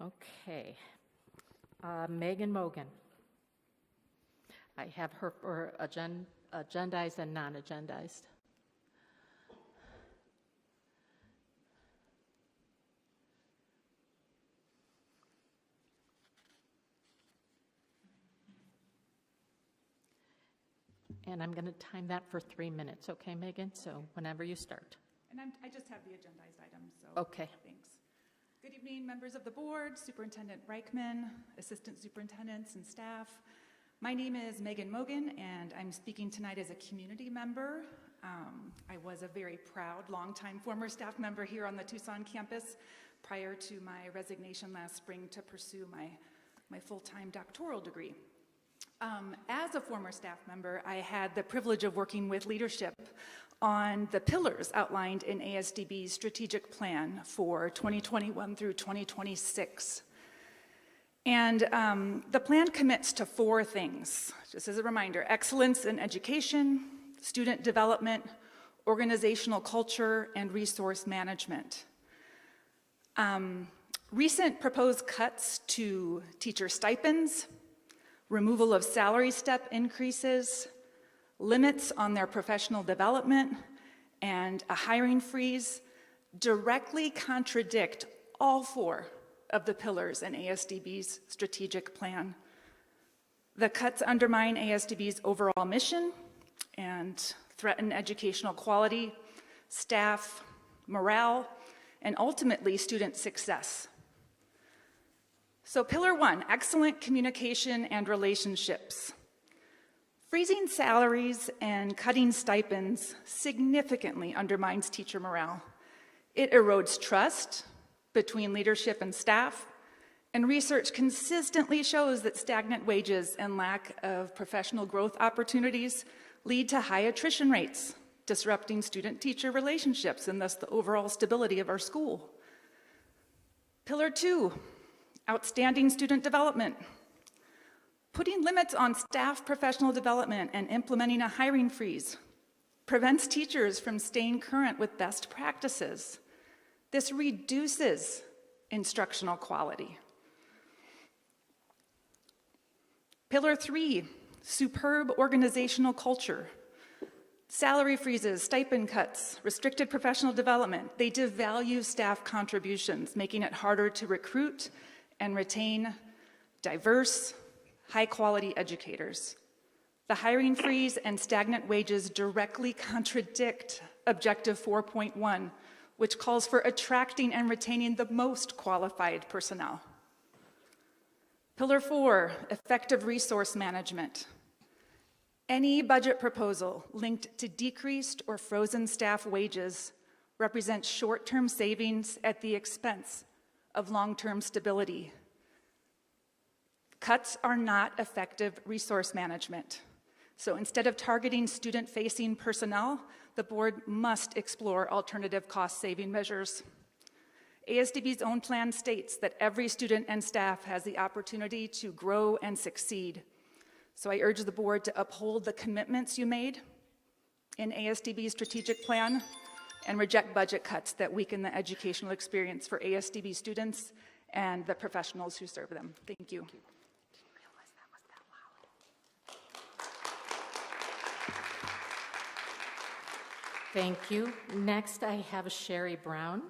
Okay. Megan Mogan. I have her for agendized and non-agendized. And I'm going to time that for 3 minutes, okay, Megan? So whenever you start. And I just have the agendized items, so okay. Thanks. Good evening, members of the board, Superintendent Reichman, assistant superintendents and staff. My name is Megan Mogan, and I'm speaking tonight as a community member. I was a very proud, longtime former staff member here on the Tucson campus prior to my resignation last spring to pursue my full-time doctoral degree. As a former staff member, I had the privilege of working with leadership on the pillars outlined in ASDB's strategic plan for 2021 through 2026. And the plan commits to 4 things, just as a reminder: excellence in education, student development, organizational culture, and resource management. Recent proposed cuts to teacher stipends, removal of salary step increases, limits on their professional development, and a hiring freeze directly contradict all 4 of the pillars in ASDB's strategic plan. The cuts undermine ASDB's overall mission and threaten educational quality, staff morale, and ultimately student success. So Pillar 1, excellent communication and relationships. Freezing salaries and cutting stipends significantly undermines teacher morale. It erodes trust between leadership and staff, and research consistently shows that stagnant wages and lack of professional growth opportunities lead to high attrition rates, disrupting student-teacher relationships and thus the overall stability of our school. Pillar 2, outstanding student development. Putting limits on staff professional development and implementing a hiring freeze prevents teachers from staying current with best practices. This reduces instructional quality. Pillar 3, superb organizational culture. Salary freezes, stipend cuts, restricted professional development, they devalue staff contributions, making it harder to recruit and retain diverse, high-quality educators. The hiring freeze and stagnant wages directly contradict Objective 4.1, which calls for attracting and retaining the most qualified personnel. Pillar 4, effective resource management. Any budget proposal linked to decreased or frozen staff wages represents short-term savings at the expense of long-term stability. Cuts are not effective resource management. So instead of targeting student-facing personnel, the board must explore alternative cost-saving measures. ASDB's own plan states that every student and staff has the opportunity to grow and succeed. So I urge the board to uphold the commitments you made in ASDB's strategic plan and reject budget cuts that weaken the educational experience for ASDB students and the professionals who serve them. Thank you. Thank you. Next, I have Sher Brown.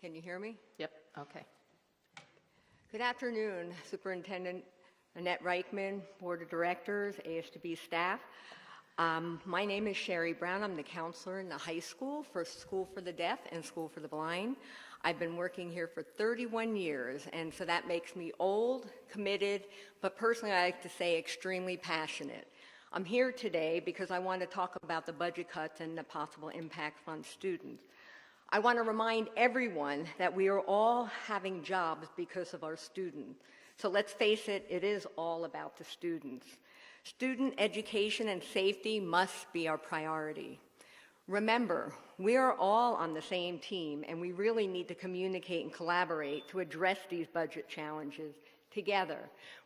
Can you hear me? Yep, okay. Good afternoon, Superintendent Annette Reichman, Board of Directors, ASDB staff. My name is Sher Brown. I'm the counselor in the high school for School for the Deaf and School for the Blind. I've been working here for 31 years, and so that makes me old, committed, but personally I like to say extremely passionate. I'm here today because I want to talk about the budget cuts and the possible impacts on students. I want to remind everyone that we are all having jobs because of our students. So let's face it, it is all about the students. Student education and safety must be our priority. Remember, we are all on the same team, and we really need to communicate and collaborate to address these budget challenges together.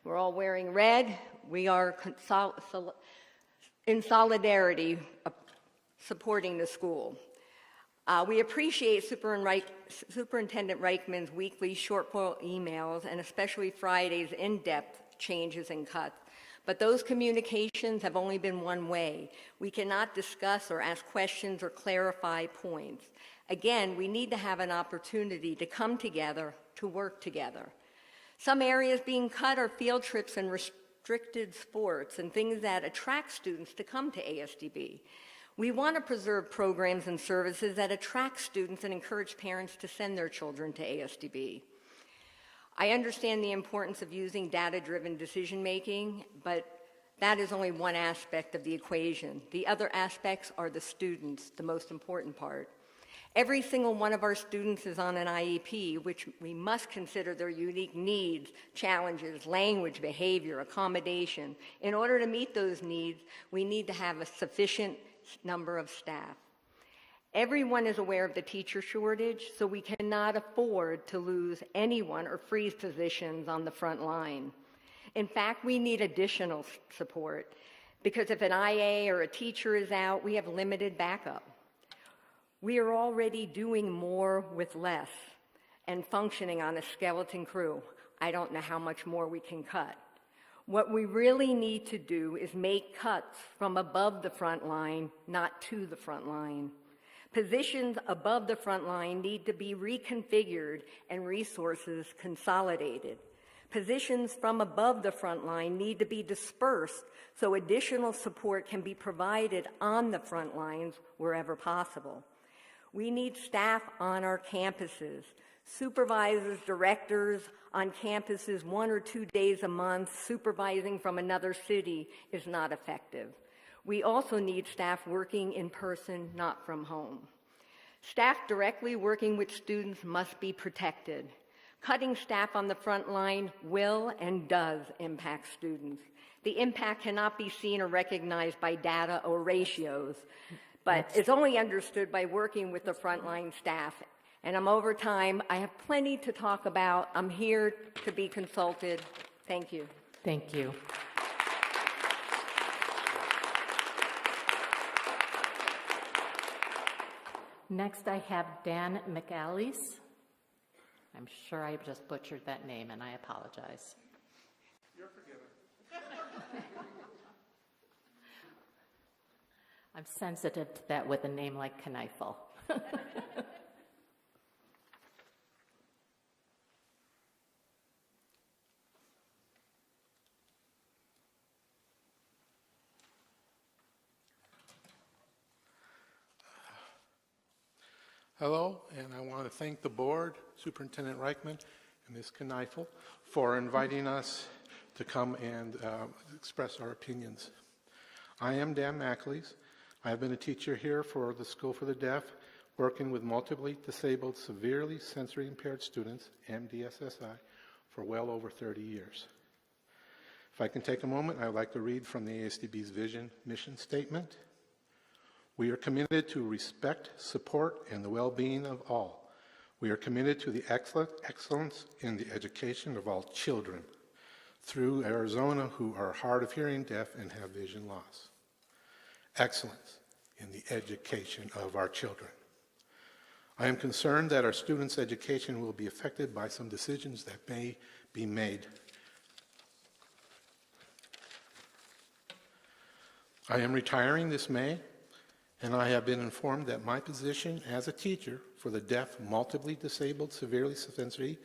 We're all wearing red. We are in solidarity supporting the school. We appreciate Superintendent Reichman's weekly short-form emails and especially Friday's in-depth changes and cuts. But those communications have only been one way. We cannot discuss or ask questions or clarify points. Again, we need to have an opportunity to come together, to work together. Some areas being cut are field trips and restricted sports and things that attract students to come to ASDB. We want to preserve programs and services that attract students and encourage parents to send their children to ASDB. I understand the importance of using data-driven decision-making, but that is only one aspect of the equation. The other aspects are the students, the most important part. Every single one of our students is on an IEP, which we must consider their unique needs, challenges, language, behavior, accommodation. In order to meet those needs, we need to have a sufficient number of staff. Everyone is aware of the teacher shortage, so we cannot afford to lose anyone or freeze positions on the front line. In fact, we need additional support because if an IA or a teacher is out, we have limited backup. We are already doing more with less and functioning on a skeleton crew. I don't know how much more we can cut. What we really need to do is make cuts from above the front line, not to the front line. Positions above the front line need to be reconfigured and resources consolidated. Positions from above the front line need to be dispersed so additional support can be provided on the front lines wherever possible. We need staff on our campuses. Supervisors, directors on campuses 1 or 2 days a month supervising from another city is not effective. We also need staff working in person, not from home. Staff directly working with students must be protected. Cutting staff on the front line will and does impact students. The impact cannot be seen or recognized by data or ratios, but it's only understood by working with the frontline staff. And I'm over time. I have plenty to talk about. I'm here to be consulted. Thank you. Thank you. Next, I have Dan McAleese. I'm sure I just butchered that name, and I apologize. You're forgiven. I'm sensitive to that with a name like Kneifel. Hello, and I want to thank the board, Superintendent Reichman and Ms. Kneifel, for inviting us to come and express our opinions. I am Dan McAleese. I have been a teacher here for the School for the Deaf, working with multiply disabled, severely sensory impaired students, MDSSI, for well over 30 years. If I can take a moment, I would like to read from the ASDB's vision mission statement. We are committed to respect, support, and the well-being of all. We are committed to the excellence in the education of all children through Arizona who are hard of hearing, deaf, and have vision loss. Excellence in the education of our children. I am concerned that our students' education will be affected by some decisions that may be made. I am retiring this May, and I have been informed that my position as a teacher for the deaf, multiply disabled, severely sensory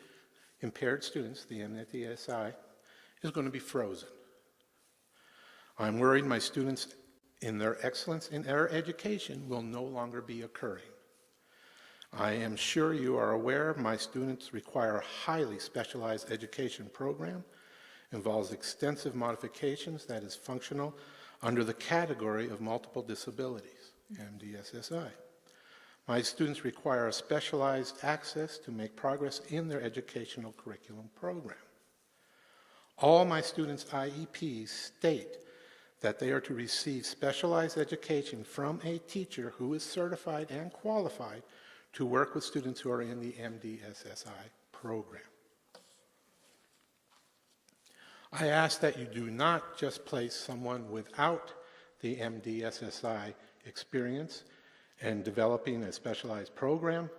impaired students, the MDSI, is going to be frozen. I'm worried my students in their excellence in their education will no longer be occurring. I am sure you are aware my students require a highly specialized education program, involves extensive modifications that is functional under the category of multiple disabilities, MDSSI. My students require a specialized access to make progress in their educational curriculum program. All my students' IEPs state that they are to receive specialized education from a teacher who is certified and qualified to work with students who are in the MDSSI program. I ask that you do not just place someone without the MDSSI experience and developing a specialized program.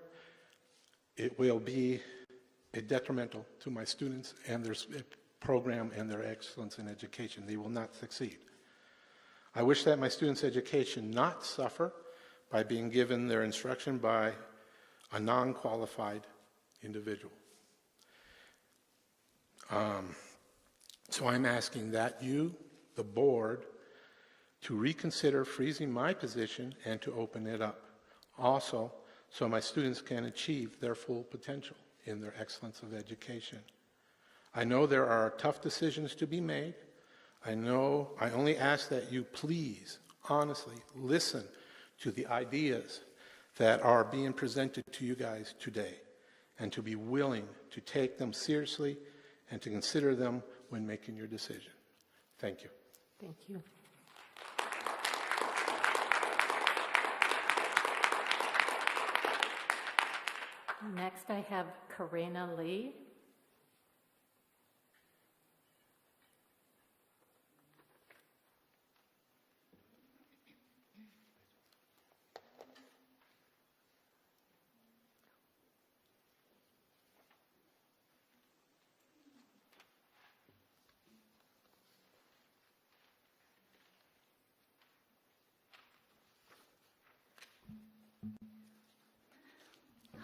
It will be detrimental to my students and their program and their excellence in education. They will not succeed. I wish that my students' education not suffer by being given their instruction by a non-qualified individual. So I'm asking that you, the board, to reconsider freezing my position and to open it up. Also, so my students can achieve their full potential in their excellence of education. I know there are tough decisions to be made. I only ask that you please, honestly, listen to the ideas that are being presented to you guys today and to be willing to take them seriously and to consider them when making your decision. Thank you. Thank you. Next, I have Karina Lee.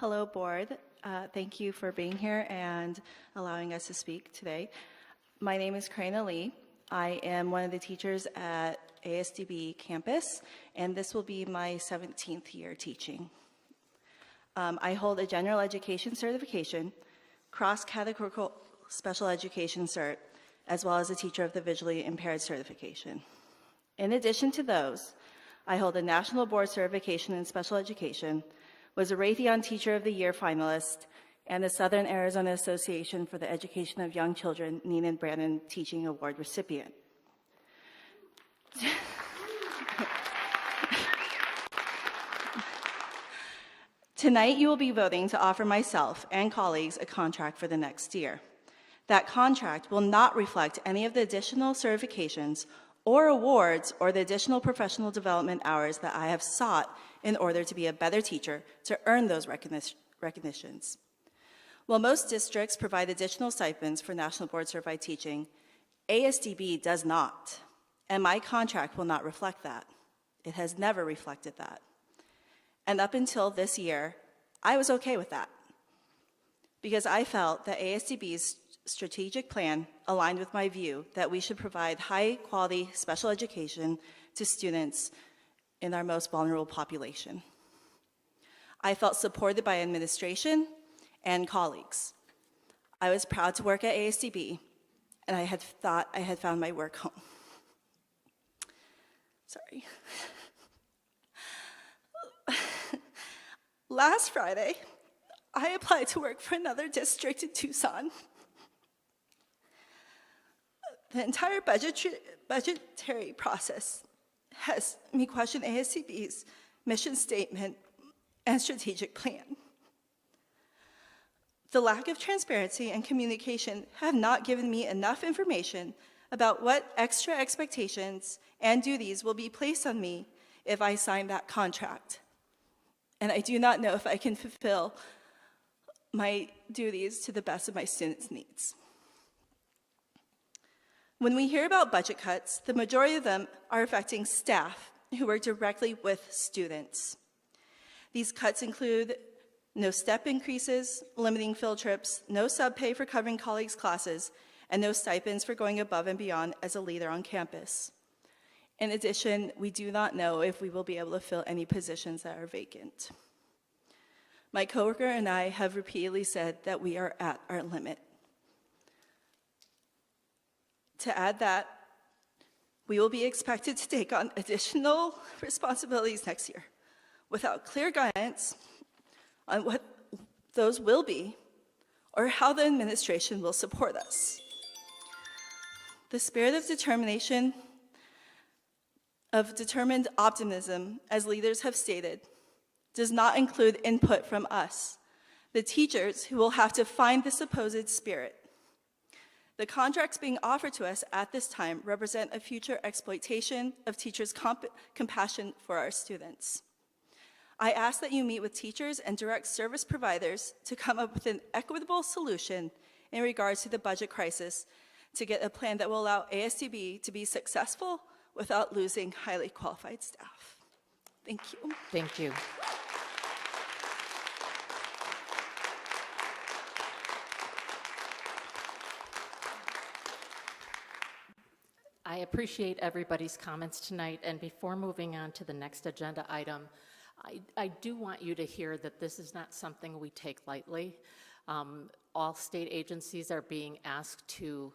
Hello, board. Thank you for being here and allowing us to speak today. My name is Karina Lee. I am one of the teachers at ASDB campus, and this will be my 17th year teaching. I hold a general education certification, cross-categorical special education cert, as well as a teacher of the visually impaired certification. In addition to those, I hold a national board certification in special education, was a Raytheon Teacher of the Year finalist, and the Southern Arizona Association for the Education of Young Children Nina Brandon Teaching Award recipient. Tonight, you will be voting to offer myself and colleagues a contract for the next year. That contract will not reflect any of the additional certifications or awards or the additional professional development hours that I have sought in order to be a better teacher to earn those recognitions. While most districts provide additional stipends for National Board Certified Teaching, ASDB does not, and my contract will not reflect that. It has never reflected that. And up until this year, I was okay with that because I felt that ASDB's strategic plan aligned with my view that we should provide high-quality special education to students in our most vulnerable population. I felt supported by administration and colleagues. I was proud to work at ASDB, and I had thought I had found my work home. Sorry. Last Friday, I applied to work for another district in Tucson. The entire budgetary process has me question ASCB's mission statement and strategic plan. The lack of transparency and communication have not given me enough information about what extra expectations and duties will be placed on me if I sign that contract. And I do not know if I can fulfill my duties to the best of my students' needs. When we hear about budget cuts, the majority of them are affecting staff who work directly with students. These cuts include no step increases, limiting field trips, no sub-pay for covering colleagues' classes, and no stipends for going above and beyond as a leader on campus. In addition, we do not know if we will be able to fill any positions that are vacant. My coworker and I have repeatedly said that we are at our limit. To add that, we will be expected to take on additional responsibilities next year without clear guidance on what those will be or how the administration will support us. The spirit of determination of determined optimism, as leaders have stated, does not include input from us, the teachers who will have to find the supposed spirit. The contracts being offered to us at this time represent a future exploitation of teachers' compassion for our students. I ask that you meet with teachers and direct service providers to come up with an equitable solution in regards to the budget crisis to get a plan that will allow ASDB to be successful without losing highly qualified staff. Thank you. Thank you. I appreciate everybody's comments tonight, and before moving on to the next agenda item, I do want you to hear that this is not something we take lightly. All state agencies are being asked to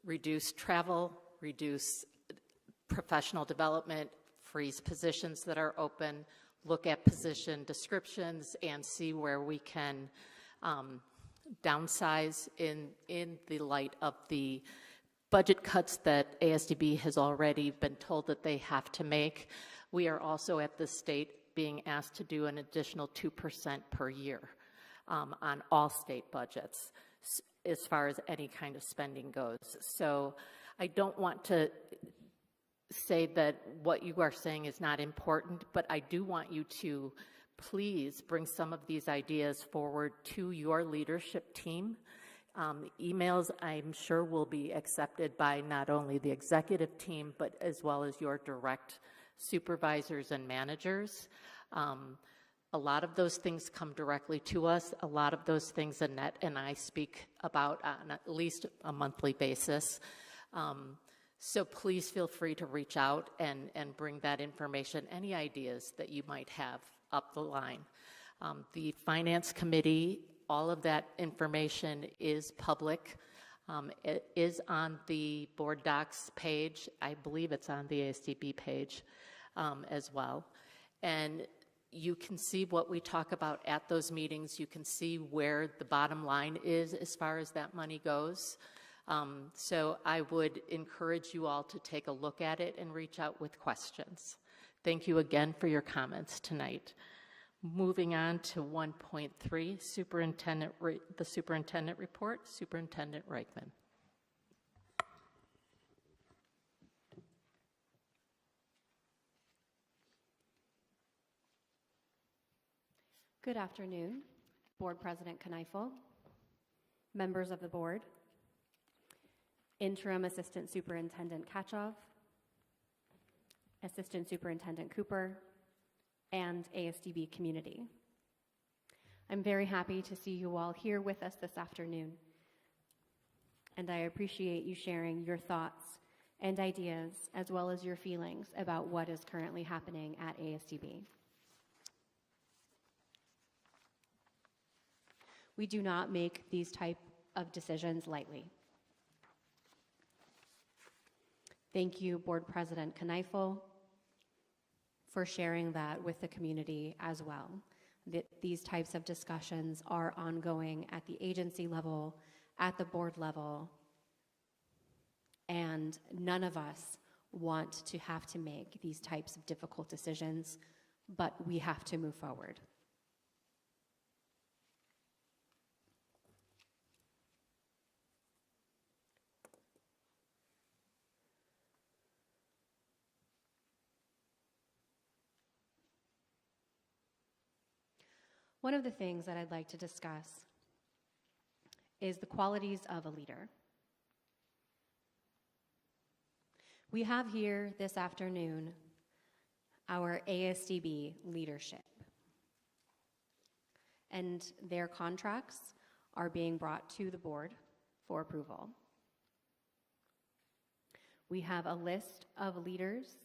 reduce travel, reduce professional development, freeze positions that are open, look at position descriptions, and see where we can downsize in the light of the budget cuts that ASDB has already been told that they have to make. We are also at the state being asked to do an additional 2% per year on all state budgets as far as any kind of spending goes. So I don't want to say that what you are saying is not important, but I do want you to please bring some of these ideas forward to your leadership team. Emails, I'm sure, will be accepted by not only the executive team, but as well as your direct supervisors and managers. A lot of those things come directly to us. A lot of those things Annette and I speak about on at least a monthly basis. So please feel free to reach out and bring that information, any ideas that you might have up the line. The Finance Committee, all of that information is public. It is on the board docs page. I believe it's on the ASDB page as well. And you can see what we talk about at those meetings. You can see where the bottom line is as far as that money goes. So I would encourage you all to take a look at it and reach out with questions. Thank you again for your comments tonight. Moving on to 1.3, the Superintendent Report, Superintendent Reichman. Good afternoon, Board President Kneifel, members of the board, Interim Assistant Superintendent Kachov, Assistant Superintendent Cooper, and ASDB community. I'm very happy to see you all here with us this afternoon, and I appreciate you sharing your thoughts and ideas as well as your feelings about what is currently happening at ASDB. We do not make these type of decisions lightly. Thank you, Board President Kneifel, for sharing that with the community as well. That these types of discussions are ongoing at the agency level, at the board level, and none of us want to have to make these types of difficult decisions, but we have to move forward. One of the things that I'd like to discuss is the qualities of a leader. We have here this afternoon our ASDB leadership, and their contracts are being brought to the board for approval. We have a list of leaders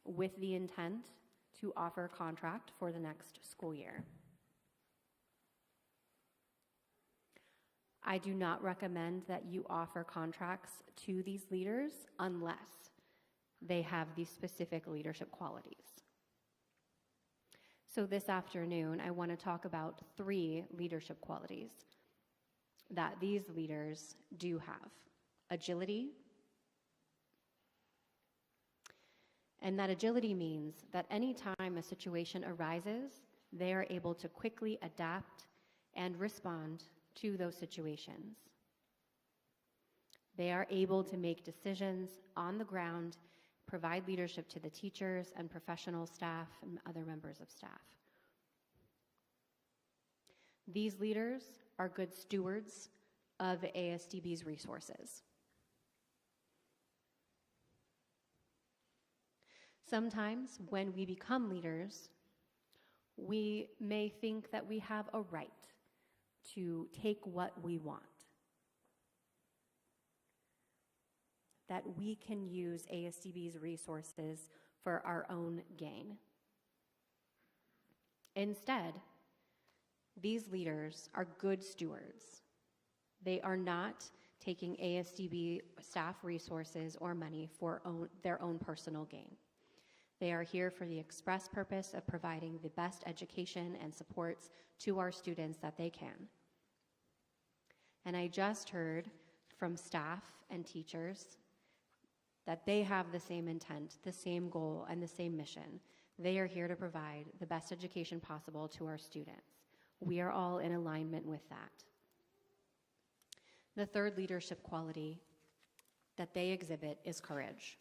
with the intent to offer contract for the next school year. I do not recommend that you offer contracts to these leaders unless they have these specific leadership qualities. So this afternoon, I want to talk about 3 leadership qualities that these leaders do have: agility, And that agility means that anytime a situation arises, they are able to quickly adapt and respond to those situations. They are able to make decisions on the ground, provide leadership to the teachers and professional staff and other members of staff. These leaders are good stewards of ASDB's resources. Sometimes when we become leaders, we may think that we have a right to take what we want, that we can use ASDB's resources for our own gain. Instead, these leaders are good stewards. They are not taking ASDB staff resources or money for their own personal gain. They are here for the express purpose of providing the best education and supports to our students that they can. And I just heard from staff and teachers that they have the same intent, the same goal, and the same mission. They are here to provide the best education possible to our students. We are all in alignment with that. The third leadership quality that they exhibit is courage.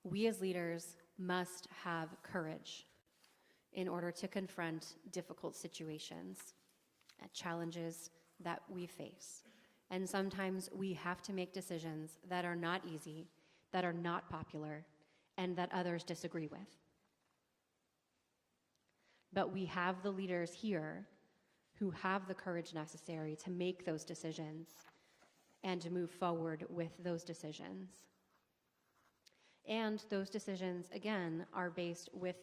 We as leaders must have courage in order to confront difficult situations and challenges that we face. And sometimes we have to make decisions that are not easy, that are not popular, and that others disagree with. But we have the leaders here who have the courage necessary to make those decisions and to move forward with those decisions. And those decisions, again, are based with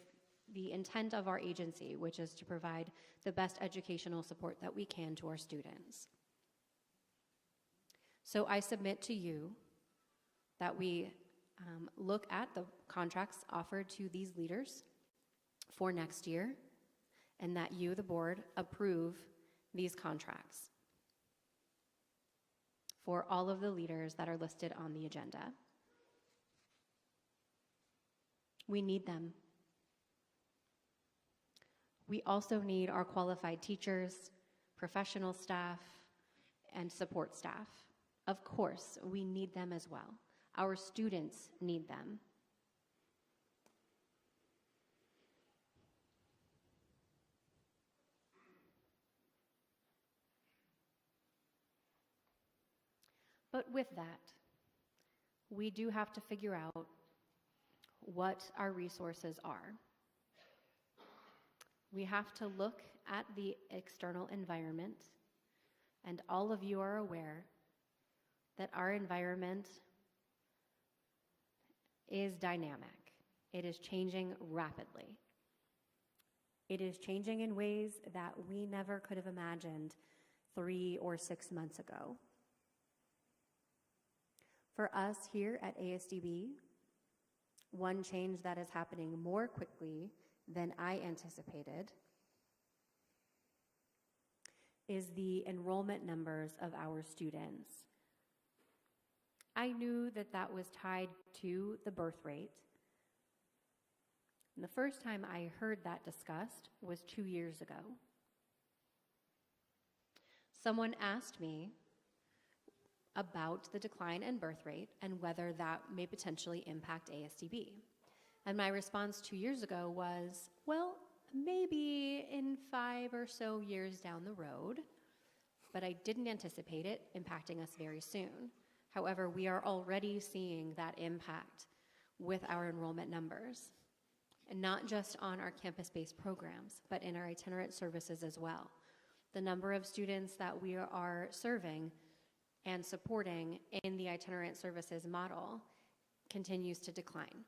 the intent of our agency, which is to provide the best educational support that we can to our students. So I submit to you that we look at the contracts offered to these leaders for next year, and that you, the board, approve these contracts for all of the leaders that are listed on the agenda. We need them. We also need our qualified teachers, professional staff, and support staff. Of course, we need them as well. Our students need them. But with that, we do have to figure out what our resources are. We have to look at the external environment, and all of you are aware that our environment is dynamic. It is changing rapidly. It is changing in ways that we never could have imagined 3 or 6 months ago. For us here at ASDB, one change that is happening more quickly than I anticipated is the enrollment numbers of our students. I knew that that was tied to the birth rate. And the first time I heard that discussed was 2 years ago. Someone asked me about the decline in birth rate and whether that may potentially impact ASDB. And my response 2 years ago was, well, maybe in 5 or so years down the road, but I didn't anticipate it impacting us very soon. However, we are already seeing that impact with our enrollment numbers, and not just on our campus-based programs, but in our itinerant services as well. The number of students that we are serving and supporting in the itinerant services model continues to decline.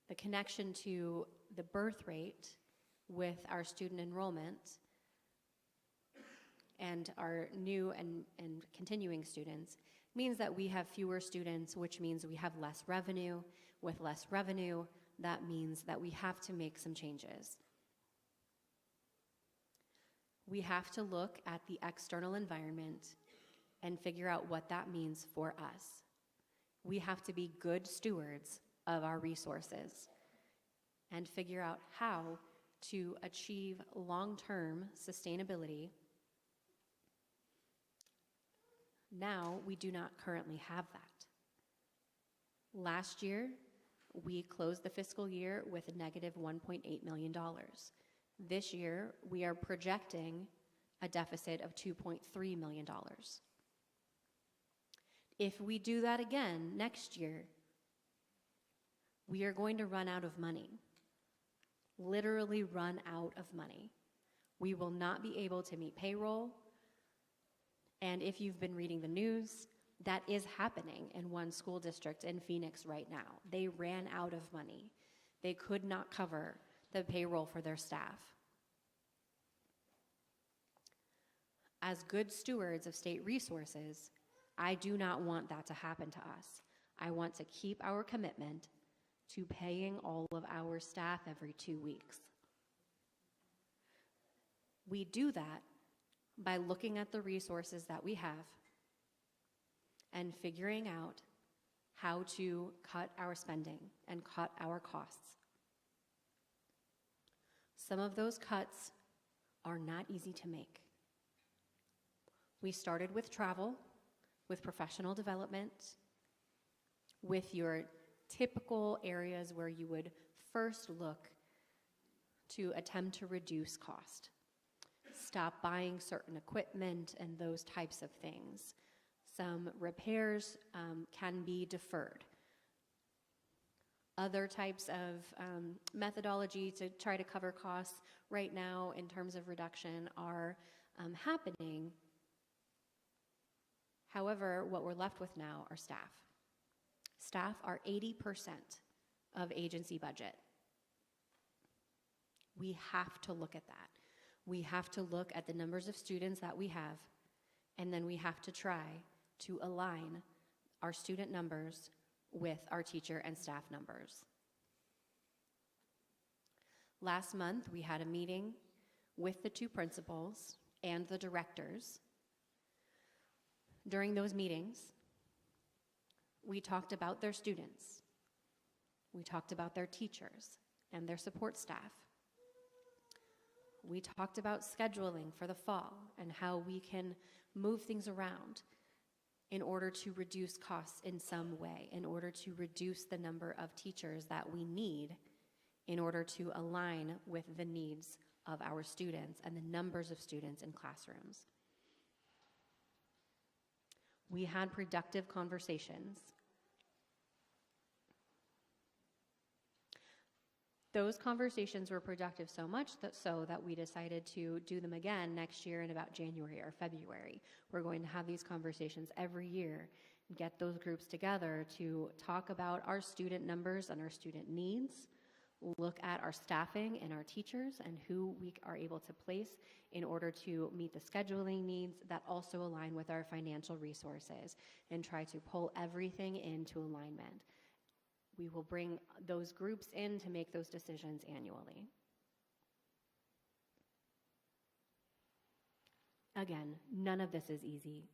The connection to the birth rate with our student enrollment and our new and continuing students means that we have fewer students, which means we have less revenue. With less revenue, that means that we have to make some changes. We have to look at the external environment and figure out what that means for us. We have to be good stewards of our resources and figure out how to achieve long-term sustainability. Now, we do not currently have that. Last year, we closed the fiscal year with a negative $1.8 million. This year, we are projecting a deficit of $2.3 million. If we do that again next year, we are going to run out of money. Literally run out of money. We will not be able to meet payroll. And if you've been reading the news, that is happening in one school district in Phoenix right now. They ran out of money. They could not cover the payroll for their staff. As good stewards of state resources, I do not want that to happen to us. I want to keep our commitment to paying all of our staff every 2 weeks. We do that by looking at the resources that we have and figuring out how to cut our spending and cut our costs. Some of those cuts are not easy to make. We started with travel, with professional development, with your typical areas where you would first look to attempt to reduce cost. Stop buying certain equipment and those types of things. Some repairs can be deferred. Other types of methodology to try to cover costs right now in terms of reduction are happening. However, what we're left with now are staff. Staff are 80% of agency budget. We have to look at that. We have to look at the numbers of students that we have, and then we have to try to align our student numbers with our teacher and staff numbers. Last month, we had a meeting with the 2 principals and the directors. During those meetings, we talked about their students. We talked about their teachers and their support staff. We talked about scheduling for the fall and how we can move things around in order to reduce costs in some way, in order to reduce the number of teachers that we need in order to align with the needs of our students and the numbers of students in classrooms. We had productive conversations. Those conversations were productive so much that we decided to do them again next year in about January or February. We're going to have these conversations every year, get those groups together to talk about our student numbers and our student needs, look at our staffing and our teachers and who we are able to place in order to meet the scheduling needs that also align with our financial resources, and try to pull everything into alignment. We will bring those groups in to make those decisions annually. Again, none of this is easy.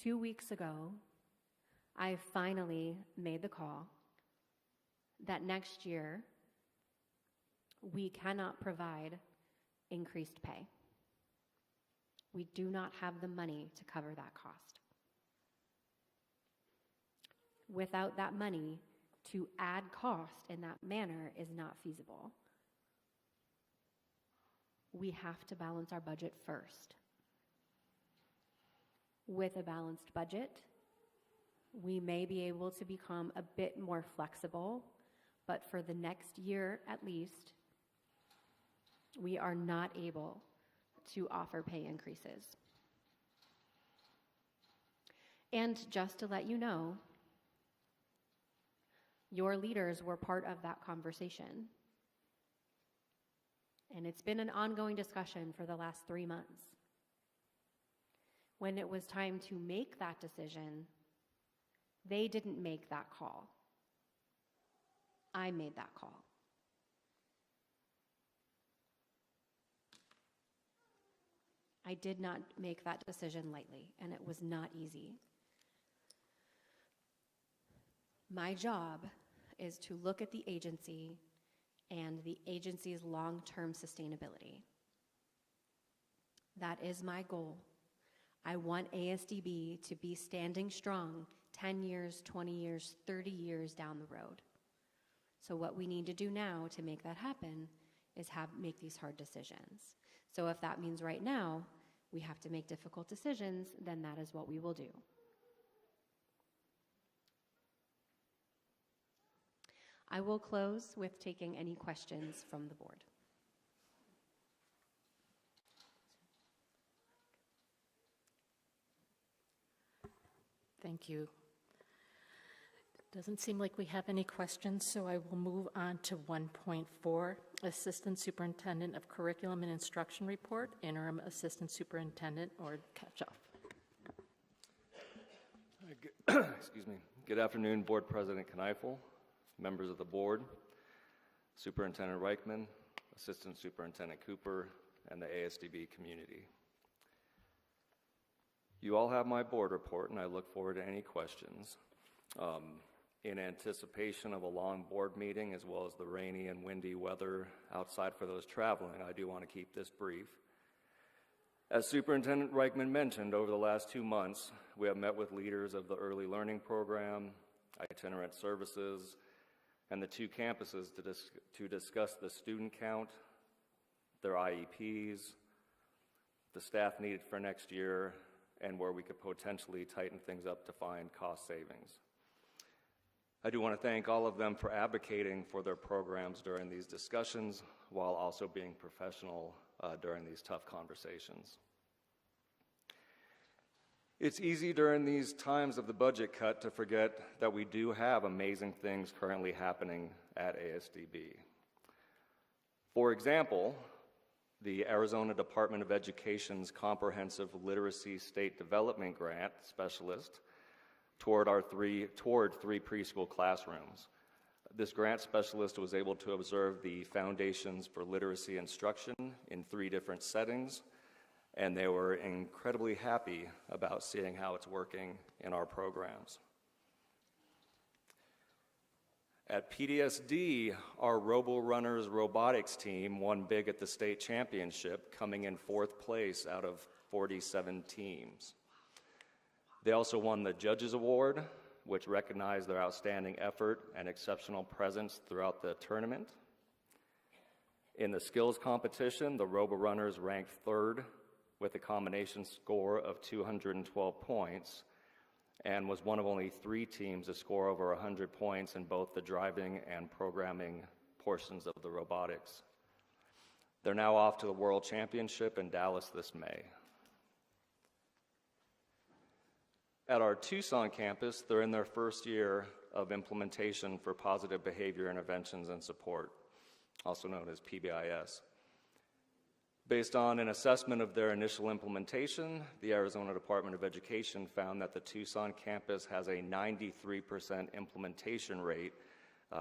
2 weeks ago, I finally made the call that next year we cannot provide increased pay. We do not have the money to cover that cost. Without that money, to add cost in that manner is not feasible. We have to balance our budget first. With a balanced budget, we may be able to become a bit more flexible, but for the next year at least, we are not able to offer pay increases. And just to let you know, your leaders were part of that conversation. And it's been an ongoing discussion for the last 3 months. When it was time to make that decision, they didn't make that call. I made that call. I did not make that decision lightly, and it was not easy. My job is to look at the agency and the agency's long-term sustainability. That is my goal. I want ASDB to be standing strong 10 years, 20 years, 30 years down the road. So what we need to do now to make that happen is make these hard decisions. So if that means right now we have to make difficult decisions, then that is what we will do. I will close with taking any questions from the board. Thank you. Doesn't seem like we have any questions, so I will move on to 1.4, Assistant Superintendent of Curriculum and Instruction Report, Interim Assistant Superintendent, or catch-off. Excuse me. Good afternoon, Board President Kneifel, members of the board, Superintendent Reichman, Assistant Superintendent Cooper, and the ASDB community. You all have my board report, and I look forward to any questions. In anticipation of a long board meeting, as well as the rainy and windy weather outside for those traveling, I do want to keep this brief. As Superintendent Reichman mentioned, over the last 2 months, we have met with leaders of the early learning program, itinerant services, and the 2 campuses to discuss the student count, their IEPs, the staff needed for next year, and where we could potentially tighten things up to find cost savings. I do want to thank all of them for advocating for their programs during these discussions, while also being professional during these tough conversations. It's easy during these times of the budget cut to forget that we do have amazing things currently happening at ASDB. For example, the Arizona Department of Education's Comprehensive Literacy State Development Grant Specialist toward 3 preschool classrooms. This grant specialist was able to observe the Foundations for Literacy Instruction in 3 different settings, and they were incredibly happy about seeing how it's working in our programs. At PDSD, our RoboRunners robotics team won big at the state championship, coming in 4th place out of 47 teams. They also won the Judges Award, which recognized their outstanding effort and exceptional presence throughout the tournament. In the skills competition, the RoboRunners ranked 3rd with a combination score of 212 points, and was one of only 3 teams to score over 100 points in both the driving and programming portions of the robotics. They're now off to the World Championship in Dallas this May. At our Tucson campus, they're in their 1st year of implementation for positive behavior interventions and support, also known as PBIS. Based on an assessment of their initial implementation, the Arizona Department of Education found that the Tucson campus has a 93% implementation rate,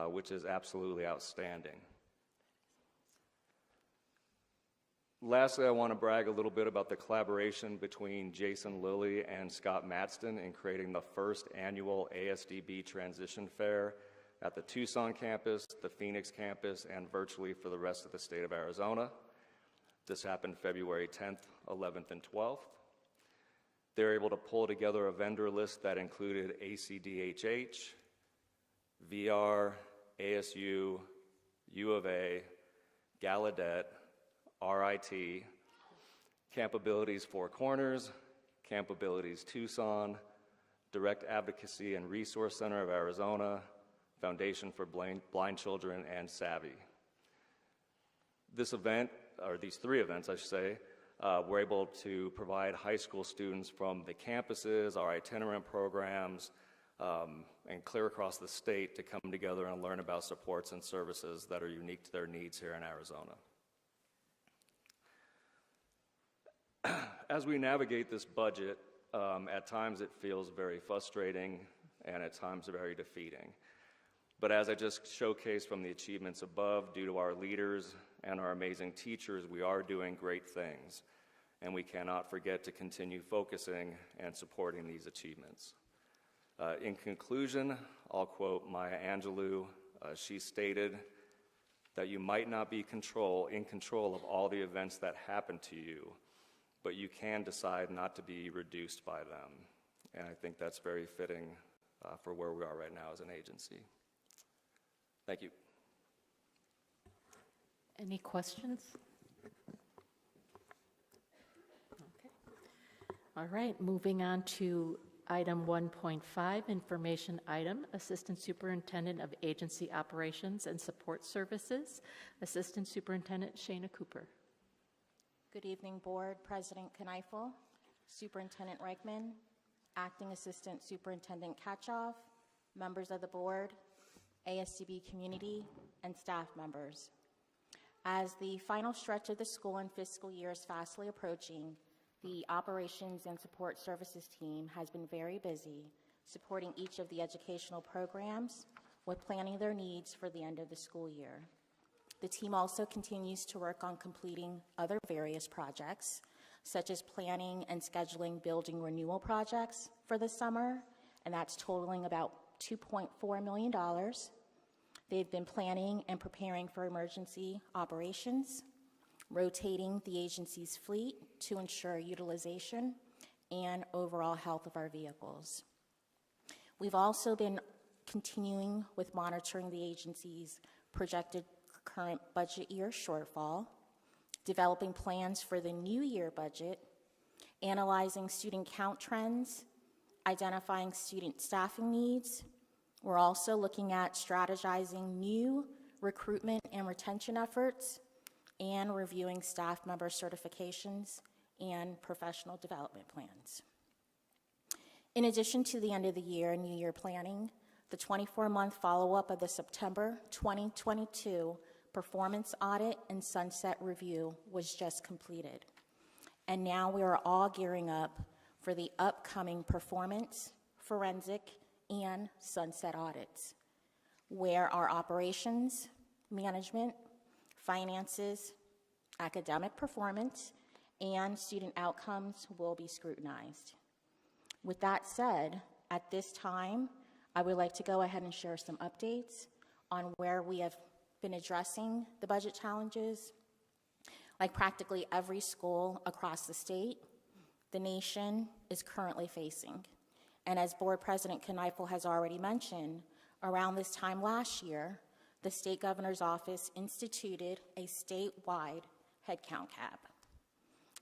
which is absolutely outstanding. Lastly, I want to brag a little bit about the collaboration between Jason Lilly and Scott Matston in creating the 1st annual ASDB Transition Fair at the Tucson campus, the Phoenix campus, and virtually for the rest of the state of Arizona. This happened February 10th, 11th, and 12th. They were able to pull together a vendor list that included ACDHH, VR, ASU, U of A, Gallaudet, RIT, Capabilities Four Corners, Capabilities Tucson, Direct Advocacy and Resource Center of Arizona, Foundation for Blind Children, and Savvy. This event, or these 3 events, I should say, were able to provide high school students from the campuses, our itinerant programs, and clear across the state to come together and learn about supports and services that are unique to their needs here in Arizona. As we navigate this budget, at times it feels very frustrating and at times very defeating. But as I just showcased from the achievements above, due to our leaders and our amazing teachers, we are doing great things. and we cannot forget to continue focusing and supporting these achievements. In conclusion, I'll quote Maya Angelou. She stated that you might not be in control of all the events that happen to you, but you can decide not to be reduced by them. And I think that's very fitting for where we are right now as an agency. Thank you. Any questions? Okay. All right, moving on to item 1.5, information item, Assistant Superintendent of Agency Operations and Support Services, Assistant Superintendent Shana Cooper. Good evening, Board, President Kneifel, Superintendent Reichman, Acting Assistant Superintendent Katchoff, members of the Board, ASDB community, and staff members. As the final stretch of the school and fiscal year is fastly approaching, the Operations and Support Services team has been very busy supporting each of the educational programs with planning their needs for the end of the school year. The team also continues to work on completing other various projects, such as planning and scheduling building renewal projects for the summer, and that's totaling about $2.4 million. They've been planning and preparing for emergency operations, rotating the agency's fleet to ensure utilization and overall health of our vehicles. We've also been continuing with monitoring the agency's projected current budget year shortfall, developing plans for the new year budget, analyzing student count trends, identifying student staffing needs. We're also looking at strategizing new recruitment and retention efforts, and reviewing staff member certifications and professional development plans. In addition to the end of the year and new year planning, the 24-month follow-up of the September 2022 performance audit and sunset review was just completed. And now we are all gearing up for the upcoming performance, forensic, and sunset audits, where our operations, management, finances, academic performance, and student outcomes will be scrutinized. With that said, at this time, I would like to go ahead and share some updates on where we have been addressing the budget challenges. Like practically every school across the state, the nation is currently facing. And as Board President Kneifel has already mentioned, around this time last year, the State Governor's Office instituted a statewide headcount cap,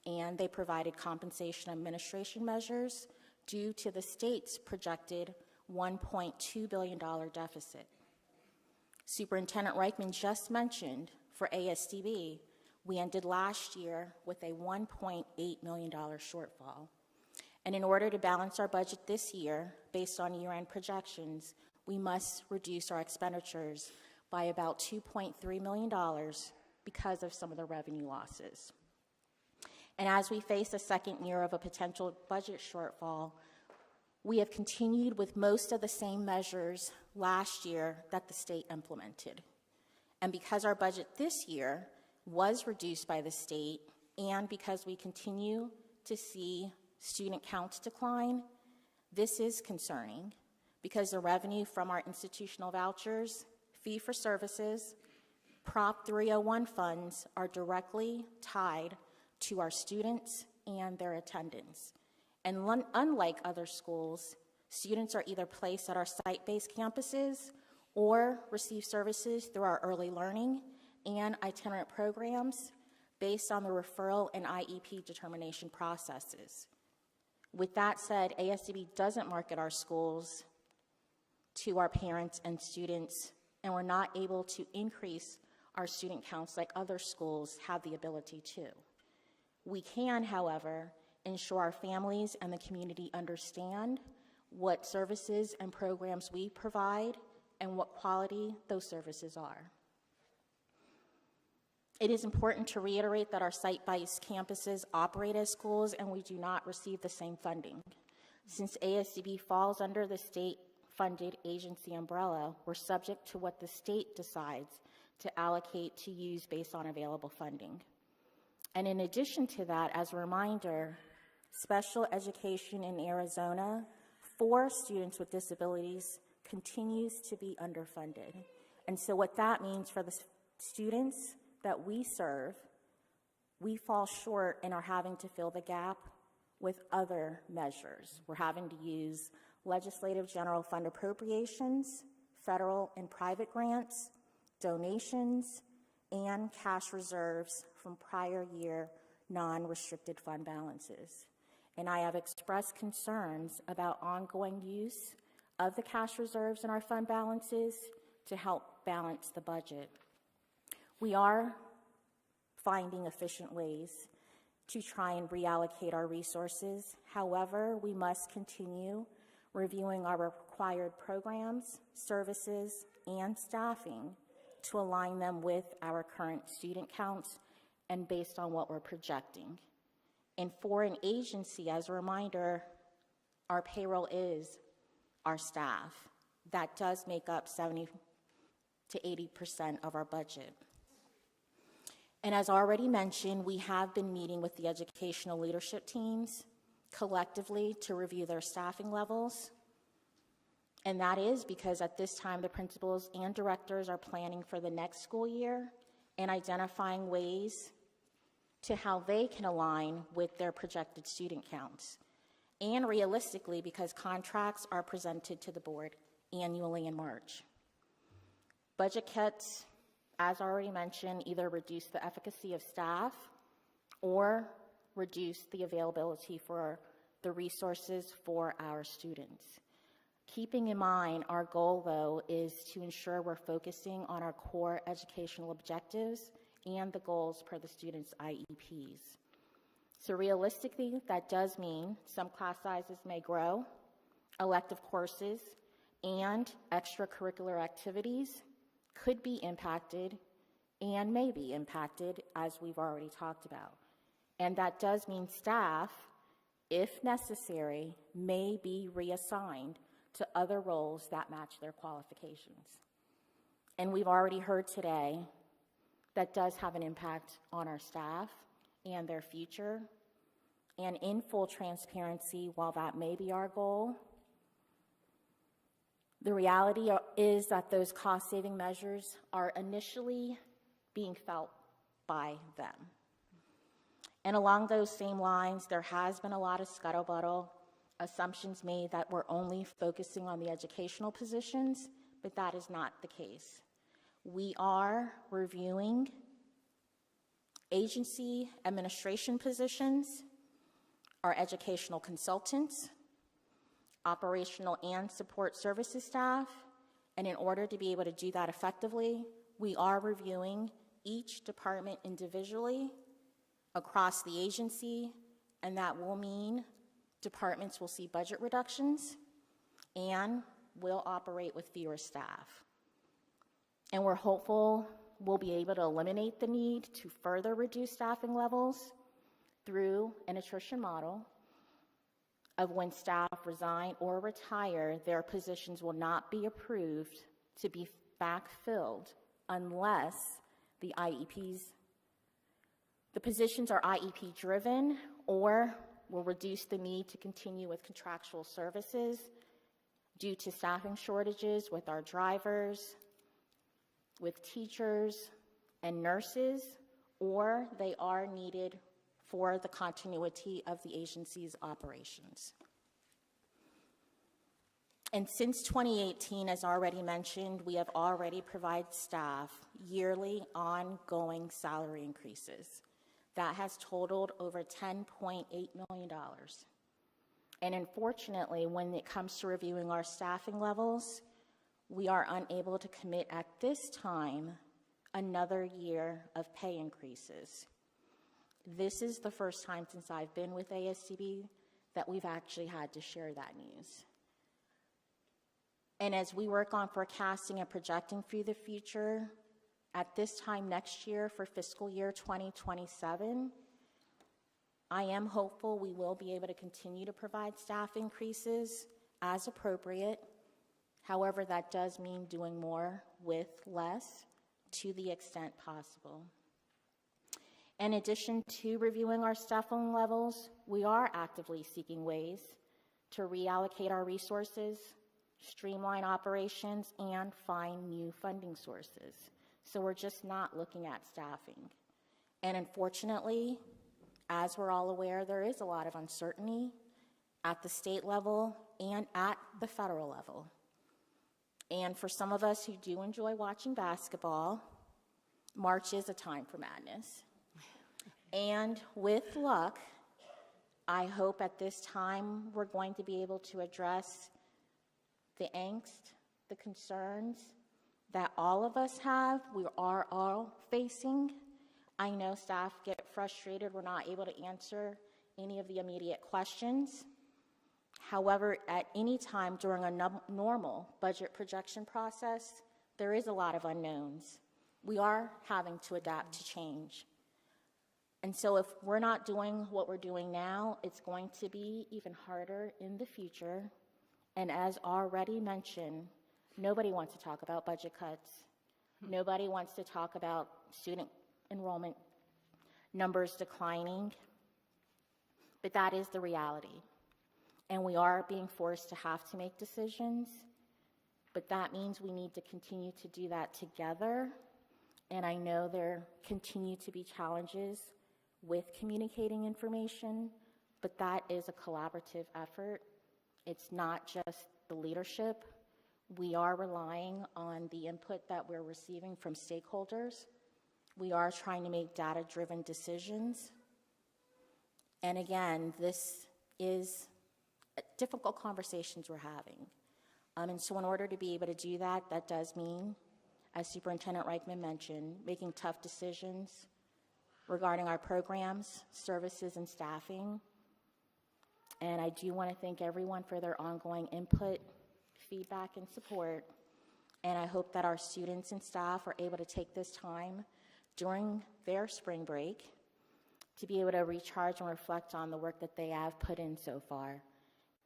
and they provided compensation administration measures due to the state's projected $1.2 billion deficit. Superintendent Reichman just mentioned for ASDB, we ended last year with a $1.8 million shortfall. And in order to balance our budget this year, based on year-end projections, we must reduce our expenditures by about $2.3 million because of some of the revenue losses. And as we face a second year of a potential budget shortfall, we have continued with most of the same measures last year that the state implemented. And because our budget this year was reduced by the state, and because we continue to see student counts decline, this is concerning because the revenue from our institutional vouchers, fee-for-services, Prop 301 funds are directly tied to our students and their attendance. And unlike other schools, students are either placed at our site-based campuses or receive services through our early learning and itinerant programs based on the referral and IEP determination processes. With that said, ASDB doesn't market our schools to our parents and students, and we're not able to increase our student counts like other schools have the ability to. We can, however, ensure our families and the community understand what services and programs we provide and what quality those services are. It is important to reiterate that our site-based campuses operate as schools and we do not receive the same funding. Since ASDB falls under the state-funded agency umbrella, we're subject to what the state decides to allocate to use based on available funding. And in addition to that, as a reminder, special education in Arizona for students with disabilities continues to be underfunded. And so what that means for the students that we serve, we fall short and are having to fill the gap with other measures. We're having to use legislative general fund appropriations, federal and private grants, donations, and cash reserves from prior year non-restricted fund balances. And I have expressed concerns about ongoing use of the cash reserves in our fund balances to help balance the budget. We are finding efficient ways to try and reallocate our resources. However, we must continue reviewing our required programs, services, and staffing to align them with our current student counts and based on what we're projecting. And for an agency, as a reminder, our payroll is our staff. That does make up 70 to 80% of our budget. And as already mentioned, we have been meeting with the educational leadership teams collectively to review their staffing levels. And that is because at this time, the principals and directors are planning for the next school year and identifying ways to how they can align with their projected student counts. And realistically, because contracts are presented to the board annually in March. Budget cuts, as already mentioned, either reduce the efficacy of staff or reduce the availability for the resources for our students. Keeping in mind, our goal, though, is to ensure we're focusing on our core educational objectives and the goals per the students' IEPs. So realistically, that does mean some class sizes may grow, elective courses and extracurricular activities could be impacted and may be impacted, as we've already talked about. And that does mean staff, if necessary, may be reassigned to other roles that match their qualifications. And we've already heard today that does have an impact on our staff and their future. And in full transparency, while that may be our goal, the reality is that those cost-saving measures are initially being felt by them. And along those same lines, there has been a lot of scuttlebuttle, assumptions made that we're only focusing on the educational positions, but that is not the case. We are reviewing agency administration positions, our educational consultants, operational and support services staff, and in order to be able to do that effectively, we are reviewing each department individually across the agency, and that will mean departments will see budget reductions and will operate with fewer staff. And we're hopeful we'll be able to eliminate the need to further reduce staffing levels through an attrition model of when staff resign or retire, their positions will not be approved to be backfilled unless the positions are IEP driven or will reduce the need to continue with contractual services due to staffing shortages with our drivers, with teachers and nurses, or they are needed for the continuity of the agency's operations. And since 2018, as already mentioned, we have already provided staff yearly ongoing salary increases. That has totaled over $10.8 million. And unfortunately, when it comes to reviewing our staffing levels, we are unable to commit at this time another year of pay increases. This is the first time since I've been with ASDB that we've actually had to share that news. And as we work on forecasting and projecting for the future, at this time next year for fiscal year 2027, I am hopeful we will be able to continue to provide staff increases as appropriate. However, that does mean doing more with less to the extent possible. In addition to reviewing our staffing levels, we are actively seeking ways to reallocate our resources, streamline operations, and find new funding sources. So we're just not looking at staffing. And unfortunately, as we're all aware, there is a lot of uncertainty at the state level and at the federal level. And for some of us who do enjoy watching basketball, March is a time for madness. And with luck, I hope at this time we're going to be able to address the angst, the concerns that all of us have, we are all facing. I know staff get frustrated we're not able to answer any of the immediate questions. However, at any time during a normal budget projection process, there is a lot of unknowns. We are having to adapt to change. And so if we're not doing what we're doing now, it's going to be even harder in the future. And as already mentioned, nobody wants to talk about budget cuts. Nobody wants to talk about student enrollment numbers declining. But that is the reality. And we are being forced to have to make decisions. But that means we need to continue to do that together. And I know there continue to be challenges with communicating information, but that is a collaborative effort. It's not just the leadership. We are relying on the input that we're receiving from stakeholders. We are trying to make data-driven decisions. And again, this is difficult conversations we're having. And so in order to be able to do that, that does mean, as Superintendent Reichman mentioned, making tough decisions regarding our programs, services, and staffing. And I do want to thank everyone for their ongoing input, feedback, and support. And I hope that our students and staff are able to take this time during their spring break to be able to recharge and reflect on the work that they have put in so far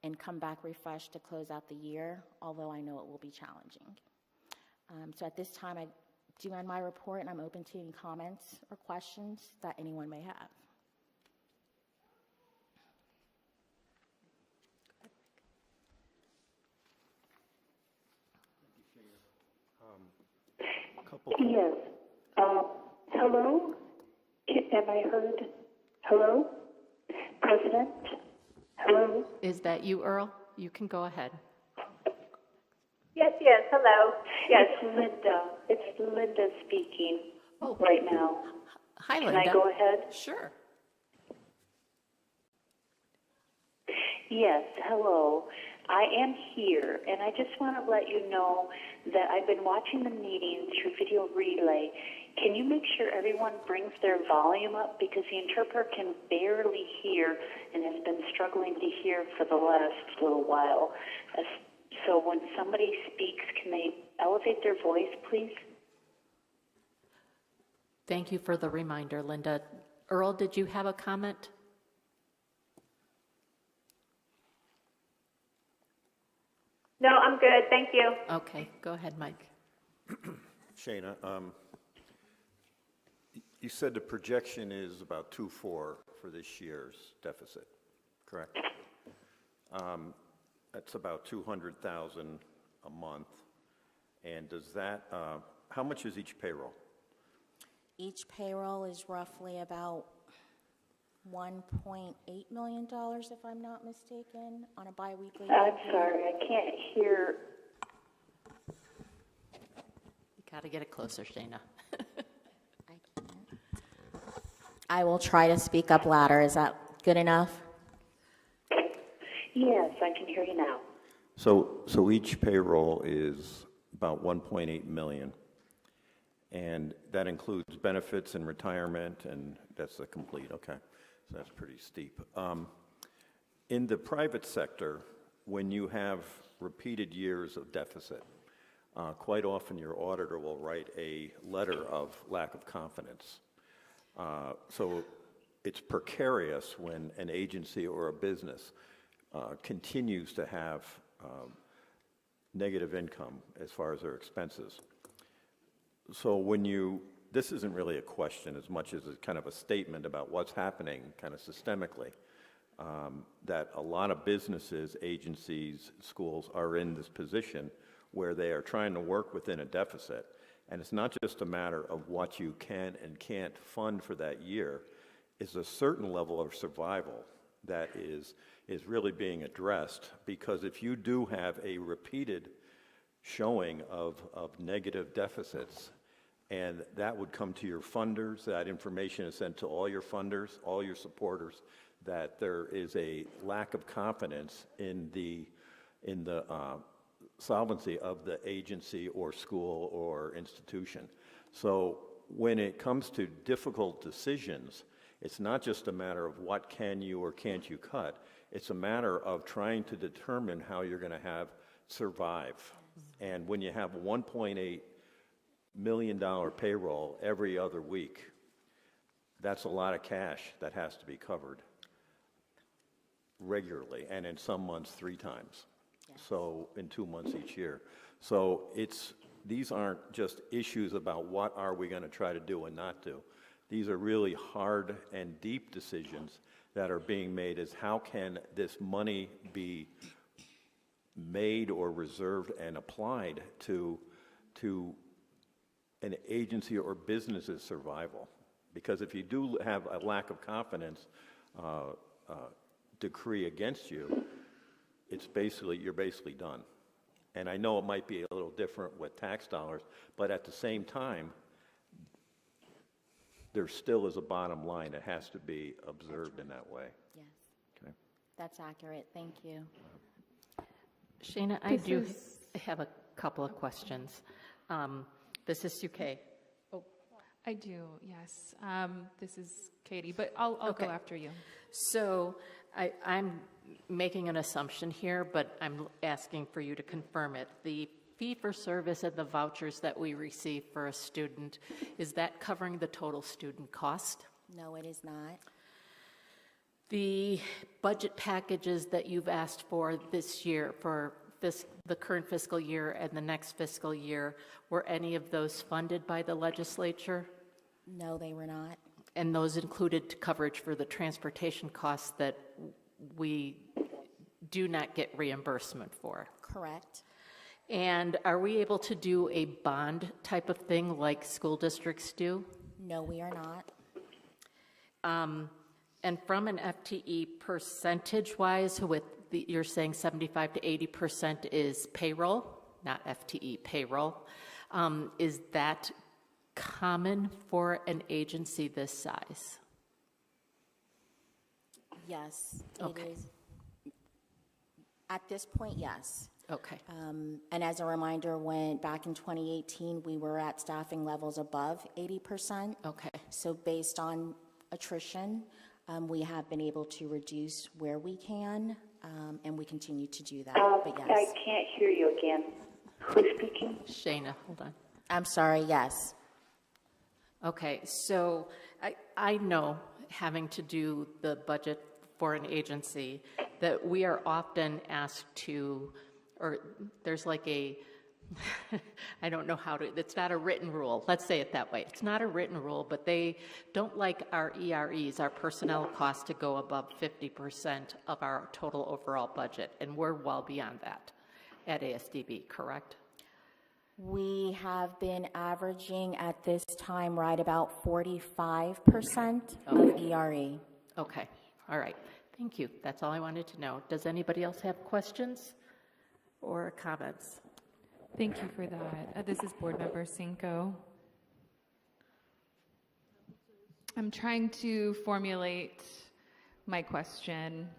and come back refreshed to close out the year, although I know it will be challenging. So at this time, I do end my report, and I'm open to any comments or questions that anyone may have. Yes. Hello? Am I heard? Hello? President? Hello? Is that you, Earl? You can go ahead. Yes, hello. Yes, Linda. It's Linda speaking right now. Hi, Linda. Can I go ahead? Sure. Yes, hello. I am here, and I just want to let you know that I've been watching the meeting through video relay. Can you make sure everyone brings their volume up, because the interpreter can barely hear and has been struggling to hear for the last little while. So when somebody speaks, can they elevate their voice, please? Thank you for the reminder, Linda. Earl, did you have a comment? No, I'm good. Thank you. Okay, go ahead, Mike. Shana, you said the projection is about 2.4 for this year's deficit, correct? That's about $200,000 a month. And does that, how much is each payroll? Each payroll is roughly about $1.8 million, if I'm not mistaken, on a biweekly basis. I'm sorry, I can't hear. You got to get it closer, Shana. I will try to speak up louder. Is that good enough? Yes, I can hear you now. So each payroll is about 1.8 million, and that includes benefits and retirement, and that's the complete. Okay, so that's pretty steep. In the private sector, when you have repeated years of deficit, quite often your auditor will write a letter of lack of confidence. So it's precarious when an agency or a business continues to have negative income as far as their expenses. So when you this isn't really a question as much as a kind of a statement about what's happening kind of systemically, that a lot of businesses, agencies, schools are in this position where they are trying to work within a deficit. And it's not just a matter of what you can and can't fund for that year. It's a certain level of survival that is really being addressed, because if you do have a repeated showing of negative deficits, and that would come to your funders, that information is sent to all your funders, all your supporters, that there is a lack of confidence in the solvency of the agency or school or institution. So when it comes to difficult decisions, it's not just a matter of what can you or can't you cut. It's a matter of trying to determine how you're going to survive. And when you have a $1.8 million payroll every other week, that's a lot of cash that has to be covered regularly, and in some months 3 times. So in 2 months each year. So these aren't just issues about what are we going to try to do and not do. These are really hard and deep decisions that are being made, as how can this money be made or reserved and applied to an agency or business's survival. Because if you do have a lack of confidence decree against you, you're basically done. And I know it might be a little different with tax dollars, but at the same time, there still is a bottom line that has to be observed in that way. Yes. Okay. That's accurate. Thank you. Shana, I do have a couple of questions. This is Suke. I do, yes. This is Katie, but I'll Okay. go after you. So I'm making an assumption here, but I'm asking for you to confirm it. The fee for service and the vouchers that we receive for a student, is that covering the total student cost? No, it is not. The budget packages that you've asked for this year, for the current fiscal year and the next fiscal year, were any of those funded by the legislature? No, they were not. And those included coverage for the transportation costs that we do not get reimbursement for? Correct. And are we able to do a bond type of thing like school districts do? No, we are not. And from an FTE percentage-wise, you're saying 75 to 80% is payroll, not FTE, payroll. Is that common for an agency this size? Yes, Okay. it is. At this point, yes. Okay. And as a reminder, back in 2018, we were at staffing levels above 80%. Okay. So based on attrition, we have been able to reduce where we can, and we continue to do that. But yes. I can't hear you again. Who's speaking? Shana, hold on. I'm sorry, yes. Okay, so I know, having to do the budget for an agency, that we are often asked to, or there's like I don't know it's not a written rule. Let's say it that way. It's not a written rule, but they don't like our EREs, our personnel costs, to go above 50% of our total overall budget, and we're well beyond that at ASDB, correct? We have been averaging at this time right about 45% of ERE. Okay, all right. Thank you. That's all I wanted to know. Does anybody else have questions or comments? Thank you for that. This is Board Member Cinco. I'm trying to formulate my question.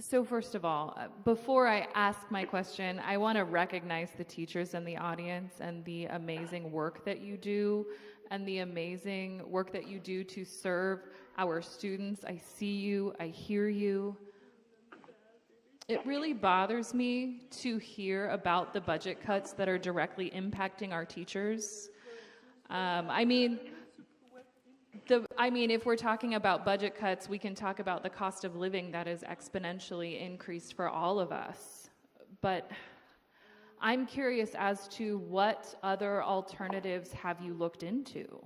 So first of all, before I ask my question, I want to recognize the teachers in the audience and the amazing work that you do and the amazing work that you do to serve our students. I see you, I hear you. It really bothers me to hear about the budget cuts that are directly impacting our teachers. If we're talking about budget cuts, we can talk about the cost of living that is exponentially increased for all of us. But I'm curious as to what other alternatives have you looked into?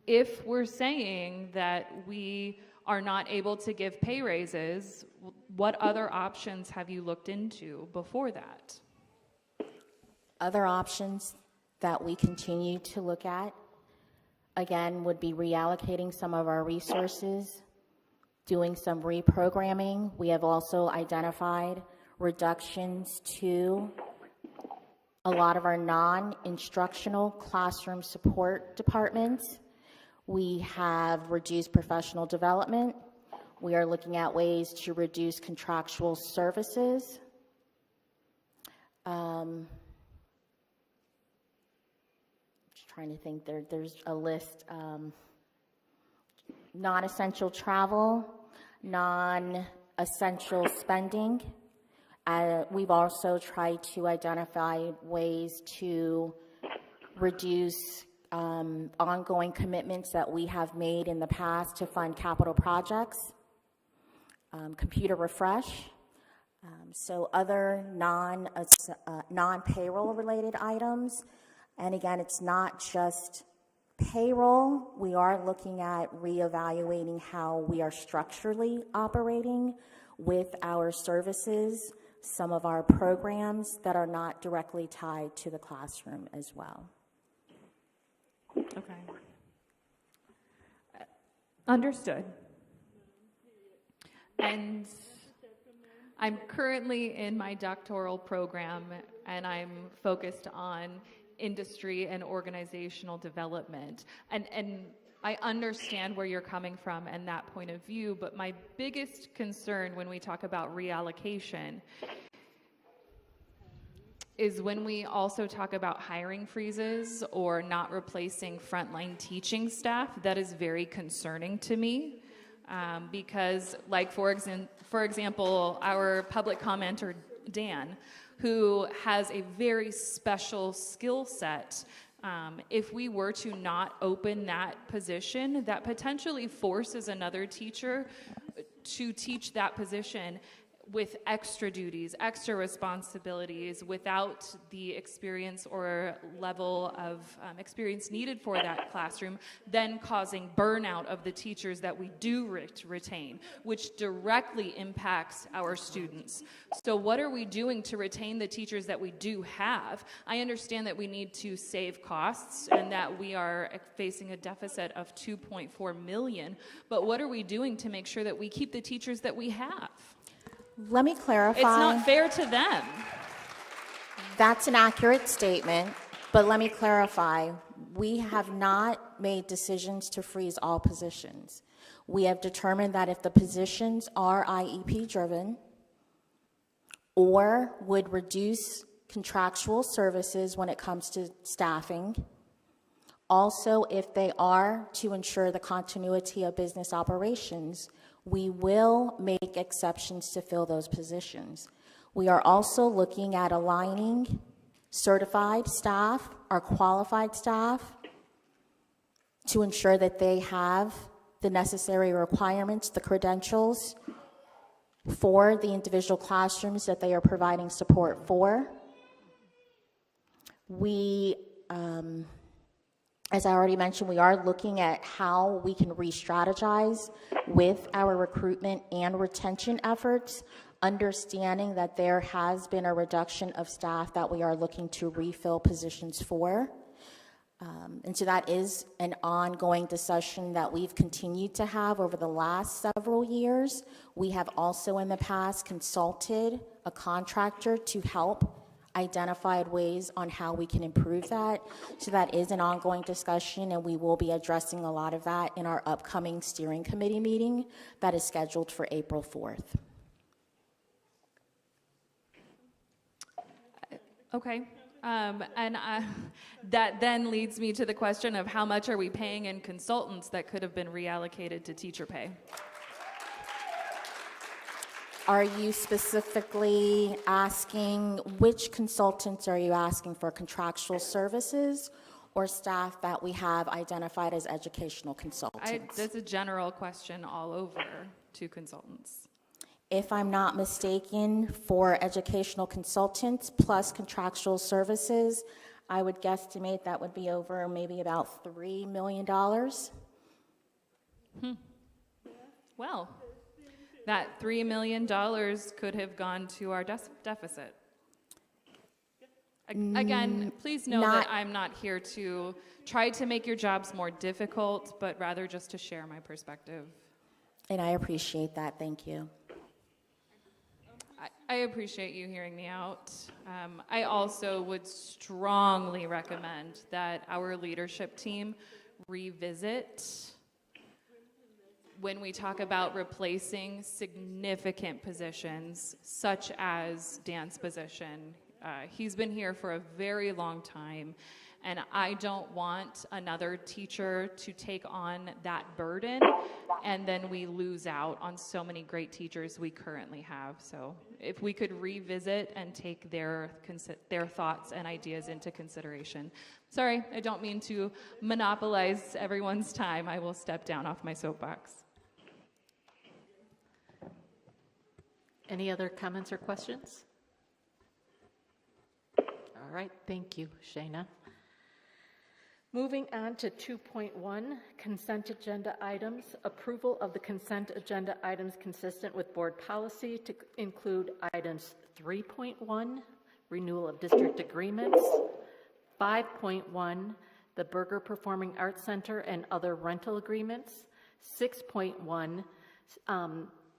If we're saying that we are not able to give pay raises, what other options have you looked into before that? Other options that we continue to look at, again, would be reallocating some of our resources, doing some reprogramming. We have also identified reductions to a lot of our non-instructional classroom support departments. We have reduced professional development. We are looking at ways to reduce contractual services. Just trying to think, there's a list. Non-essential travel, non-essential spending. We've also tried to identify ways to reduce ongoing commitments that we have made in the past to fund capital projects, computer refresh, so other non-payroll related items. And again, it's not just payroll. We are looking at reevaluating how we are structurally operating with our services, some of our programs that are not directly tied to the classroom as well. Okay. Understood. And I'm currently in my doctoral program, and I'm focused on industry and organizational development. And I understand where you're coming from and that point of view, but my biggest concern when we talk about reallocation is when we also talk about hiring freezes or not replacing frontline teaching staff. That is very concerning to me because, like, for example, our public commenter, Dan, who has a very special skill set, if we were to not open that position, that potentially forces another teacher to teach that position with extra duties, extra responsibilities, without the experience or level of experience needed for that classroom, then causing burnout of the teachers that we do retain, which directly impacts our students. So what are we doing to retain the teachers that we do have? I understand that we need to save costs and that we are facing a deficit of $2.4 million, but what are we doing to make sure that we keep the teachers that we have? Let me clarify. It's not fair to them. That's an accurate statement, but let me clarify. We have not made decisions to freeze all positions. We have determined that if the positions are IEP driven or would reduce contractual services when it comes to staffing, also if they are to ensure the continuity of business operations, we will make exceptions to fill those positions. We are also looking at aligning certified staff, our qualified staff, to ensure that they have the necessary requirements, the credentials for the individual classrooms that they are providing support for. We, as I already mentioned, we are looking at how we can re-strategize with our recruitment and retention efforts, understanding that there has been a reduction of staff that we are looking to refill positions for. And so that is an ongoing discussion that we've continued to have over the last several years. We have also in the past consulted a contractor to help identified ways on how we can improve that. So that is an ongoing discussion, and we will be addressing a lot of that in our upcoming steering committee meeting that is scheduled for April 4th. Okay. That then leads me to the question of how much are we paying in consultants that could have been reallocated to teacher pay? Are you specifically asking, which consultants are you asking for, contractual services or staff that we have identified as educational consultants? That's a general question all over to consultants. If I'm not mistaken, for educational consultants plus contractual services, I would guesstimate that would be over maybe about $3 million. Well, that $3 million could have gone to our deficit. Again, please know that I'm not here to try to make your jobs more difficult, but rather just to share my perspective. And I appreciate that. Thank you. I appreciate you hearing me out. I also would strongly recommend that our leadership team revisit when we talk about replacing significant positions, such as Dan's position. He's been here for a very long time, and I don't want another teacher to take on that burden, and then we lose out on so many great teachers we currently have. So if we could revisit and take their thoughts and ideas into consideration. Sorry, I don't mean to monopolize everyone's time. I will step down off my soapbox. Any other comments or questions? All right, thank you, Shayna. Moving on to 2.1, consent agenda items. Approval of the consent agenda items consistent with board policy to include items 3.1, renewal of district agreements, 5.1, the Berger Performing Arts Center and other rental agreements, 6.1,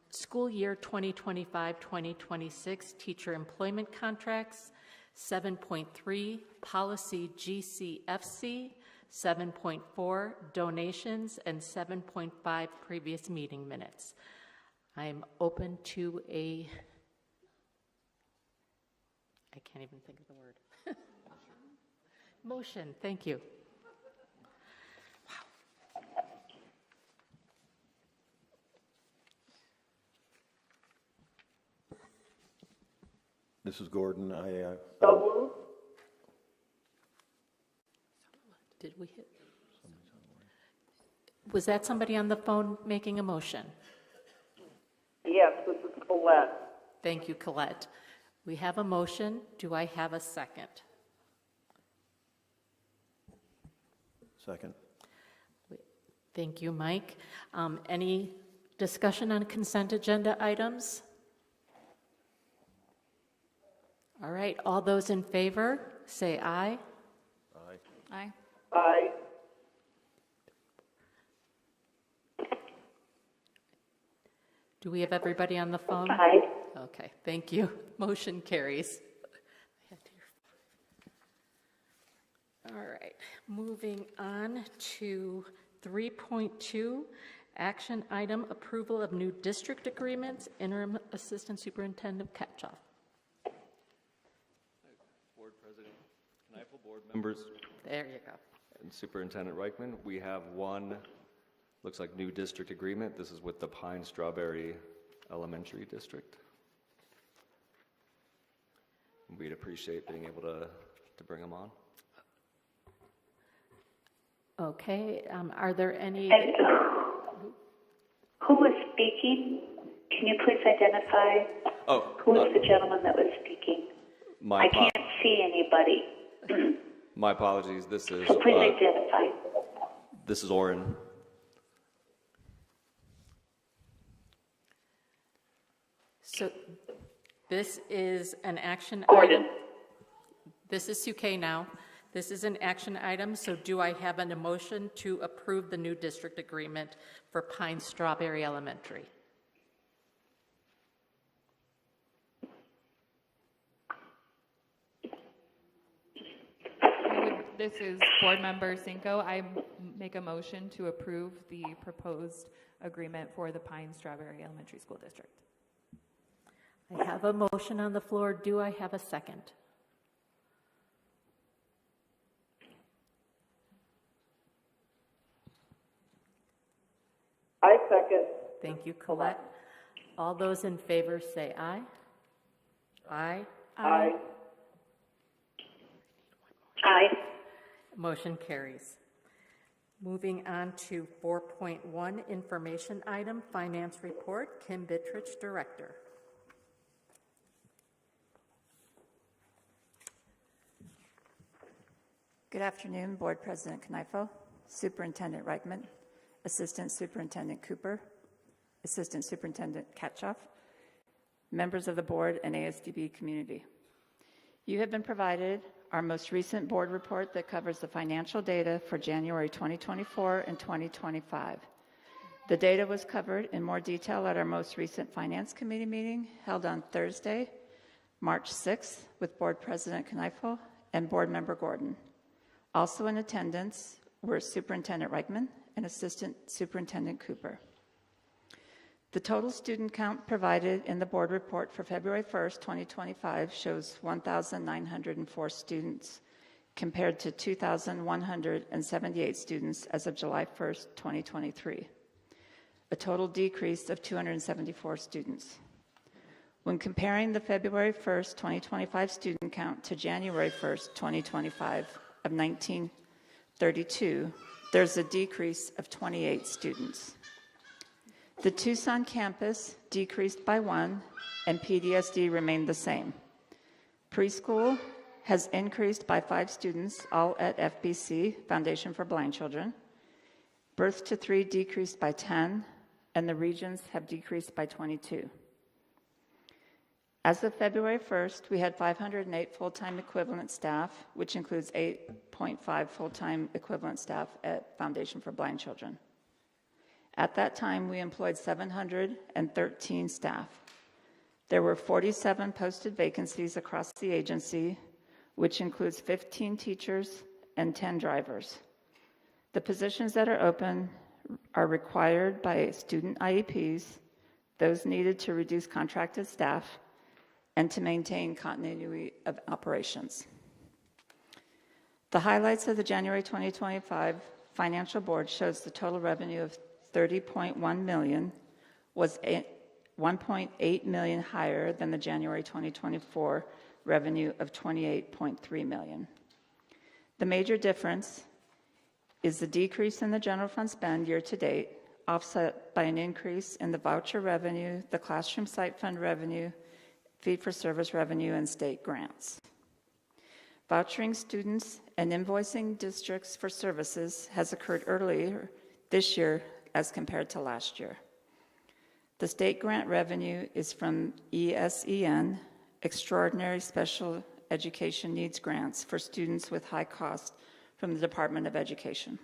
school year 2025-2026 teacher employment contracts, 7.3, policy GCFC, 7.4, donations, and 7.5, previous meeting minutes. I'm open to I can't even think of the word. Motion, thank you. This is Gordon. Did we hit? Was that somebody on the phone making a motion? Yes, this is Colette. Thank you, Colette. We have a motion. Do I have a second? Second. Thank you, Mike. Any discussion on consent agenda items? All right, all those in favor, say aye. Aye. Aye. Aye. Do we have everybody on the phone? Aye. Okay, thank you. Motion carries. All right, moving on to 3.2, action item, approval of new district agreements, interim assistant superintendent Ketchoff. Board President Kneifel, board members. There you go. And Superintendent Reichman, we have one, looks like new district agreement. This is with the Pine Strawberry Elementary District. We'd appreciate being able to bring them on. Okay, are there any? And who was speaking? Can you please identify? Who was the gentleman that was speaking? I can't see anybody. My apologies. This is. So please identify. This is Oren. So this is an action Gordon. item. This is Suke now. This is an action item, so do I have an motion to approve the new district agreement for Pine Strawberry Elementary? This is Board Member Cinco. I make a motion to approve the proposed agreement for the Pine Strawberry Elementary School District. I have a motion on the floor. Do I have a second? I second. Thank you, Colette. All those in favor say aye. Aye. Aye. Aye. Motion carries. Moving on to 4.1, information item, finance report. Kim Bittridge, Director. Good afternoon, Board President Kneifel, Superintendent Reichman, Assistant Superintendent Cooper, Assistant Superintendent Katchoff, members of the board and ASDB community. You have been provided our most recent board report that covers the financial data for January 2024 and 2025. The data was covered in more detail at our most recent Finance Committee meeting held on Thursday, March 6th, with Board President Kneifel and Board Member Gordon. Also in attendance were Superintendent Reichman and Assistant Superintendent Cooper. The total student count provided in the board report for February 1st, 2025 shows 1,904 students compared to 2,178 students as of July 1st, 2023, a total decrease of 274 students. When comparing the February 1st, 2025 student count to January 1st, 2025 of 1932, there's a decrease of 28 students. The Tucson campus decreased by 1, and PDSD remained the same. Preschool has increased by 5 students, all at FBC, Foundation for Blind Children. Birth to 3 decreased by 10, and the regions have decreased by 22. As of February 1st, we had 508 full-time equivalent staff, which includes 8.5 full-time equivalent staff at Foundation for Blind Children. At that time, we employed 713 staff. There were 47 posted vacancies across the agency, which includes 15 teachers and 10 drivers. The positions that are open are required by student IEPs, those needed to reduce contracted staff, and to maintain continuity of operations. The highlights of the January 2025 financial board shows the total revenue of $30.1 million was $1.8 million higher than the January 2024 revenue of $28.3 million. The major difference is the decrease in the general fund spend year to date, offset by an increase in the voucher revenue, the classroom site fund revenue, fee-for-service revenue, and state grants. Vouchering students and invoicing districts for services has occurred earlier this year as compared to last year. The state grant revenue is from ESEN, Extraordinary Special Education Needs Grants for students with high cost from the Department of Education.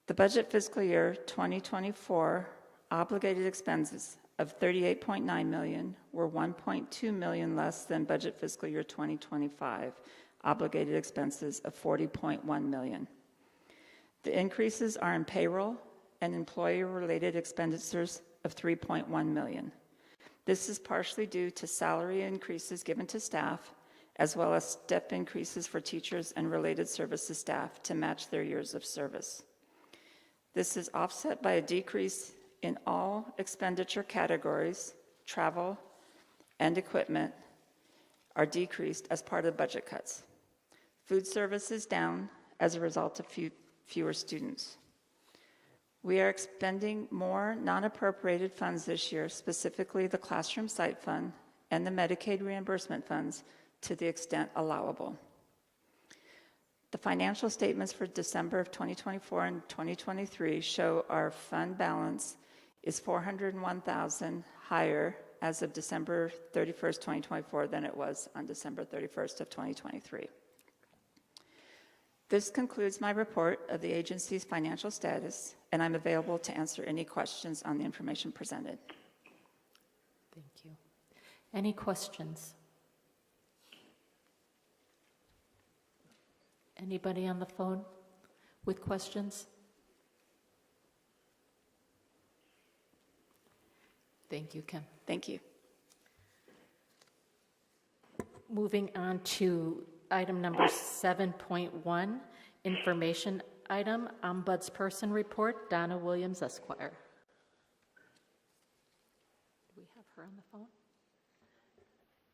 The budget fiscal year 2024 obligated expenses of $38.9 million were $1.2 million less than budget fiscal year 2025 obligated expenses of $40.1 million. The increases are in payroll and employee-related expenditures of $3.1 million. This is partially due to salary increases given to staff, as well as step increases for teachers and related services staff to match their years of service. This is offset by a decrease in all expenditure categories. Travel and equipment are decreased as part of budget cuts. Food service is down as a result of fewer students. We are expending more non-appropriated funds this year, specifically the Classroom Site Fund and the Medicaid reimbursement funds, to the extent allowable. The financial statements for December of 2024 and 2023 show our fund balance is $401,000 higher as of December 31st, 2024 than it was on December 31st of 2023. This concludes my report of the agency's financial status, and I'm available to answer any questions on the information presented. Thank you. Any questions? Anybody on the phone with questions? Thank you, Kim. Thank you. Moving on to item number 7.1, information item, Ombudsperson report, Donna Williams, Esquire. Do we have her on the phone?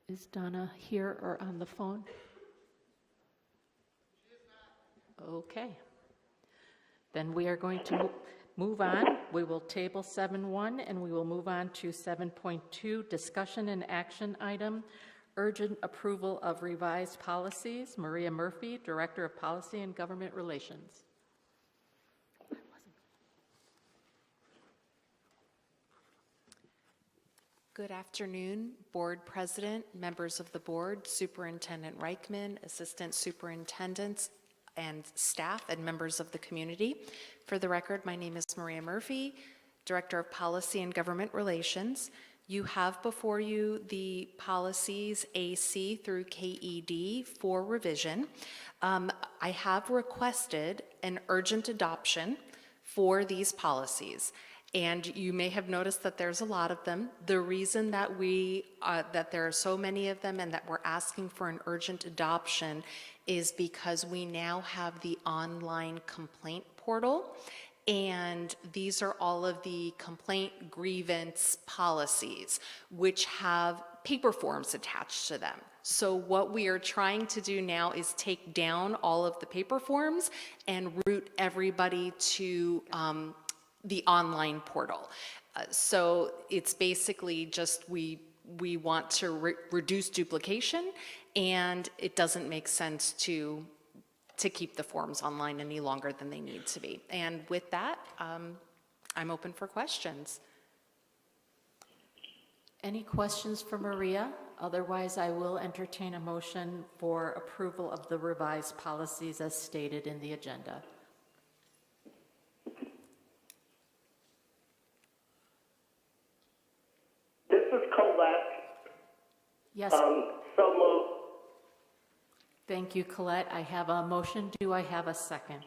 Is Donna here or on the phone? Okay. Then we are going to move on. We will table 7.1 and we will move on to 7.2, discussion and action item, urgent approval of revised policies. Maria Murphy, Director of Policy and Government Relations. Good afternoon, Board President, members of the Board, Superintendent Reichman, Assistant Superintendents, and staff, and members of the community. For the record, my name is Maria Murphy, Director of Policy and Government Relations. You have before you the policies AC through KED for revision. I have requested an urgent adoption for these policies. And you may have noticed that there's a lot of them. The reason that that there are so many of them and that we're asking for an urgent adoption is because we now have the online complaint portal, and these are all of the complaint grievance policies, which have paper forms attached to them. So what we are trying to do now is take down all of the paper forms and route everybody to the online portal. So it's basically just we want to reduce duplication, and it doesn't make sense to keep the forms online any longer than they need to be. And with that, I'm open for questions. Any questions for Maria? Otherwise, I will entertain a motion for approval of the revised policies as stated in the agenda. Yes. So moved. Thank you, Colette. I have a motion. Do I have a second?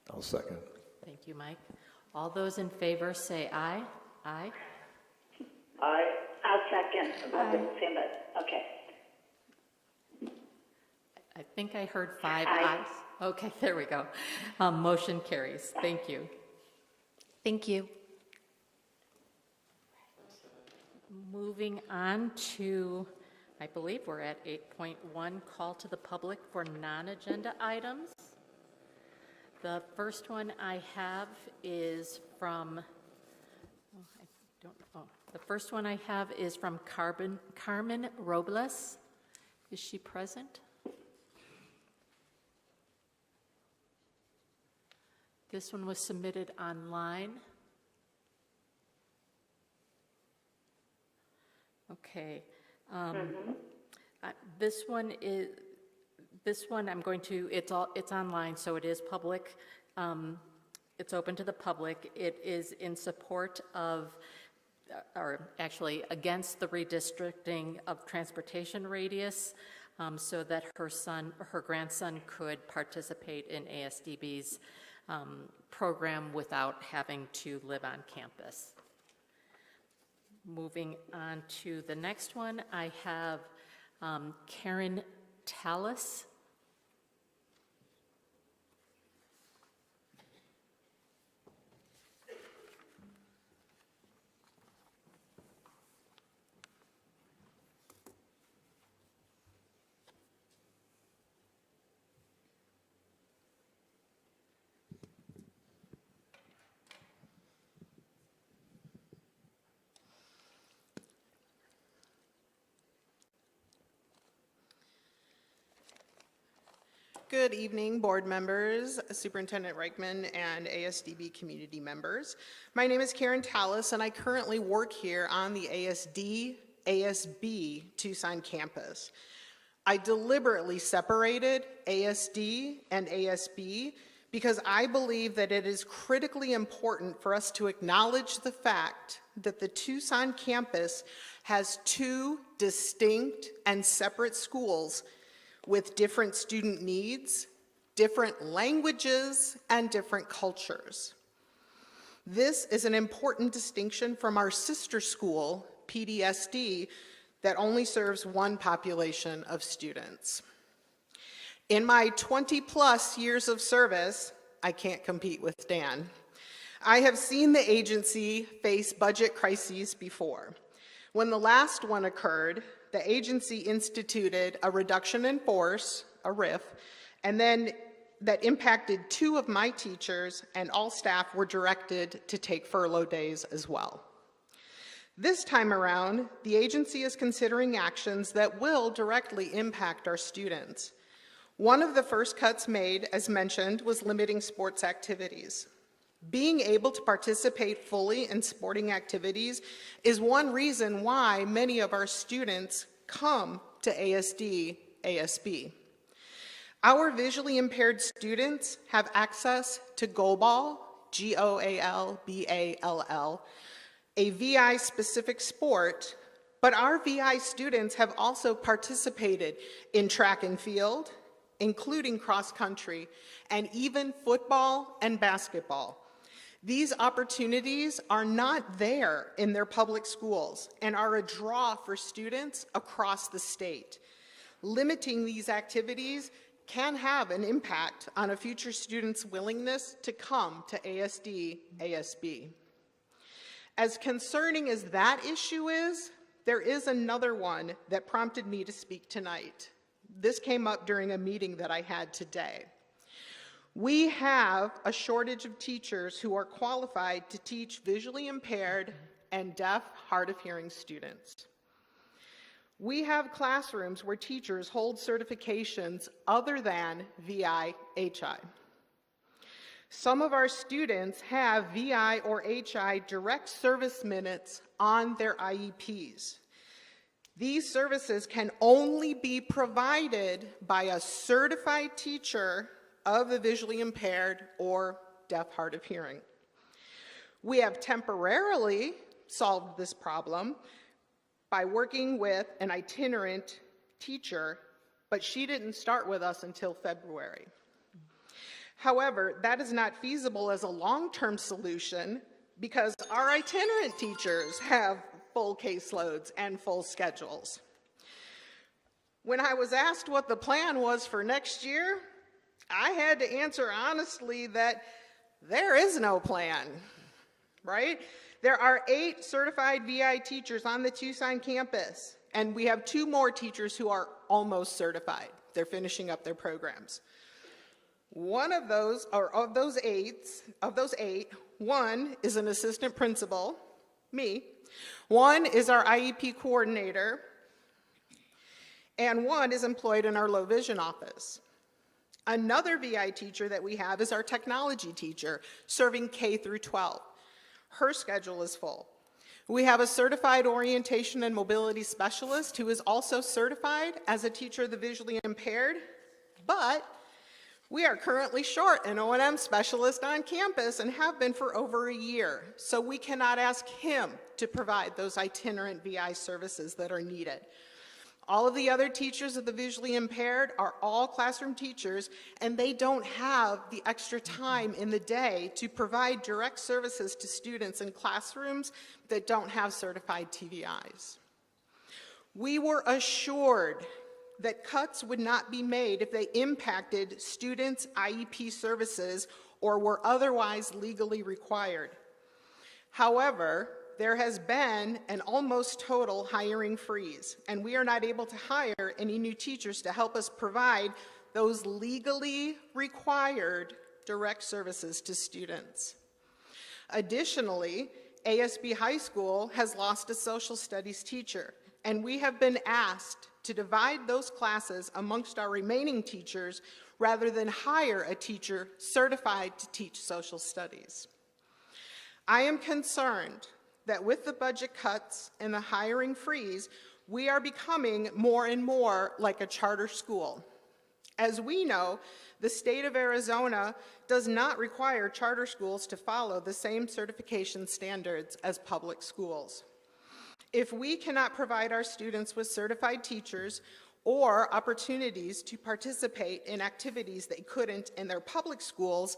I'll second. Thank you, Mike. All those in favor say aye. Aye. Aye. I'll second. I didn't say that. Okay. I think I heard 5 ayes. Okay, there we go. Motion carries. Thank you. Thank you. Moving on to, I believe we're at 8.1, call to the public for non-agenda items. The first one I have is from, the first one I have is from Carmen Robles. Is she present? This one was submitted online. Okay. This one I'm going to, it's online, so it is public. It's open to the public. It is in support of, or actually against the redistricting of transportation radius, so that her grandson could participate in ASDB's program without having to live on campus. Moving on to the next one, I have Karen Tallis. Good evening, board members, Superintendent Reichman, and ASDB community members. My name is Karen Tallis, and I currently work here on the ASB Tucson campus. I deliberately separated ASD and ASB because I believe that it is critically important for us to acknowledge the fact that the Tucson campus has two distinct and separate schools with different student needs, different languages, and different cultures. This is an important distinction from our sister school, PDSD, that only serves one population of students. In my 20-plus years of service, I can't compete with Dan, I have seen the agency face budget crises before. When the last one occurred, the agency instituted a reduction in force, a RIF, and then that impacted 2 of my teachers, and all staff were directed to take furlough days as well. This time around, the agency is considering actions that will directly impact our students. One of the first cuts made, as mentioned, was limiting sports activities. Being able to participate fully in sporting activities is one reason why many of our students come to ASD/ASB. Our visually impaired students have access to GOBALL, GOALBALL, a VI-specific sport, but our VI students have also participated in track and field, including cross-country, and even football and basketball. These opportunities are not there in their public schools and are a draw for students across the state. Limiting these activities can have an impact on a future student's willingness to come to ASD/ASB. As concerning as that issue is, there is another one that prompted me to speak tonight. This came up during a meeting that I had today. We have a shortage of teachers who are qualified to teach visually impaired and deaf, hard of hearing students. We have classrooms where teachers hold certifications other than VI/HI. Some of our students have VI or HI direct service minutes on their IEPs. These services can only be provided by a certified teacher of the visually impaired or deaf, hard of hearing. We have temporarily solved this problem by working with an itinerant teacher, but she didn't start with us until February. However, that is not feasible as a long-term solution because our itinerant teachers have full caseloads and full schedules. When I was asked what the plan was for next year, I had to answer honestly that there is no plan, right? There are 8 certified VI teachers on the Tucson campus, and we have 2 more teachers who are almost certified. They're finishing up their programs. One of those, or of those 8, one is an assistant principal, me. One is our IEP coordinator, and one is employed in our low vision office. Another VI teacher that we have is our technology teacher, serving K through 12. Her schedule is full. We have a certified orientation and mobility specialist who is also certified as a teacher of the visually impaired, but we are currently short an O&M specialist on campus and have been for over a year, so we cannot ask him to provide those itinerant VI services that are needed. All of the other teachers of the visually impaired are all classroom teachers, and they don't have the extra time in the day to provide direct services to students in classrooms that don't have certified TVIs. We were assured that cuts would not be made if they impacted students' IEP services or were otherwise legally required. However, there has been an almost total hiring freeze, and we are not able to hire any new teachers to help us provide those legally required direct services to students. Additionally, ASB High School has lost a social studies teacher, and we have been asked to divide those classes amongst our remaining teachers rather than hire a teacher certified to teach social studies. I am concerned that with the budget cuts and the hiring freeze, we are becoming more and more like a charter school. As we know, the state of Arizona does not require charter schools to follow the same certification standards as public schools. If we cannot provide our students with certified teachers or opportunities to participate in activities they couldn't in their public schools,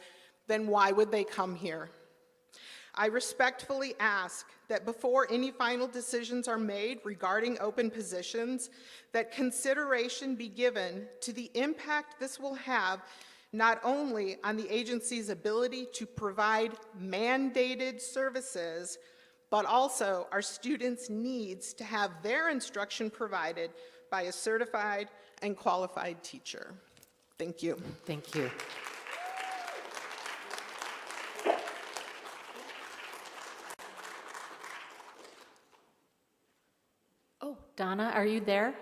then why would they come here? I respectfully ask that before any final decisions are made regarding open positions, that consideration be given to the impact this will have not only on the agency's ability to provide mandated services, but also our students' needs to have their instruction provided by a certified and qualified teacher. Thank you. Thank you. Oh, Donna, are you there?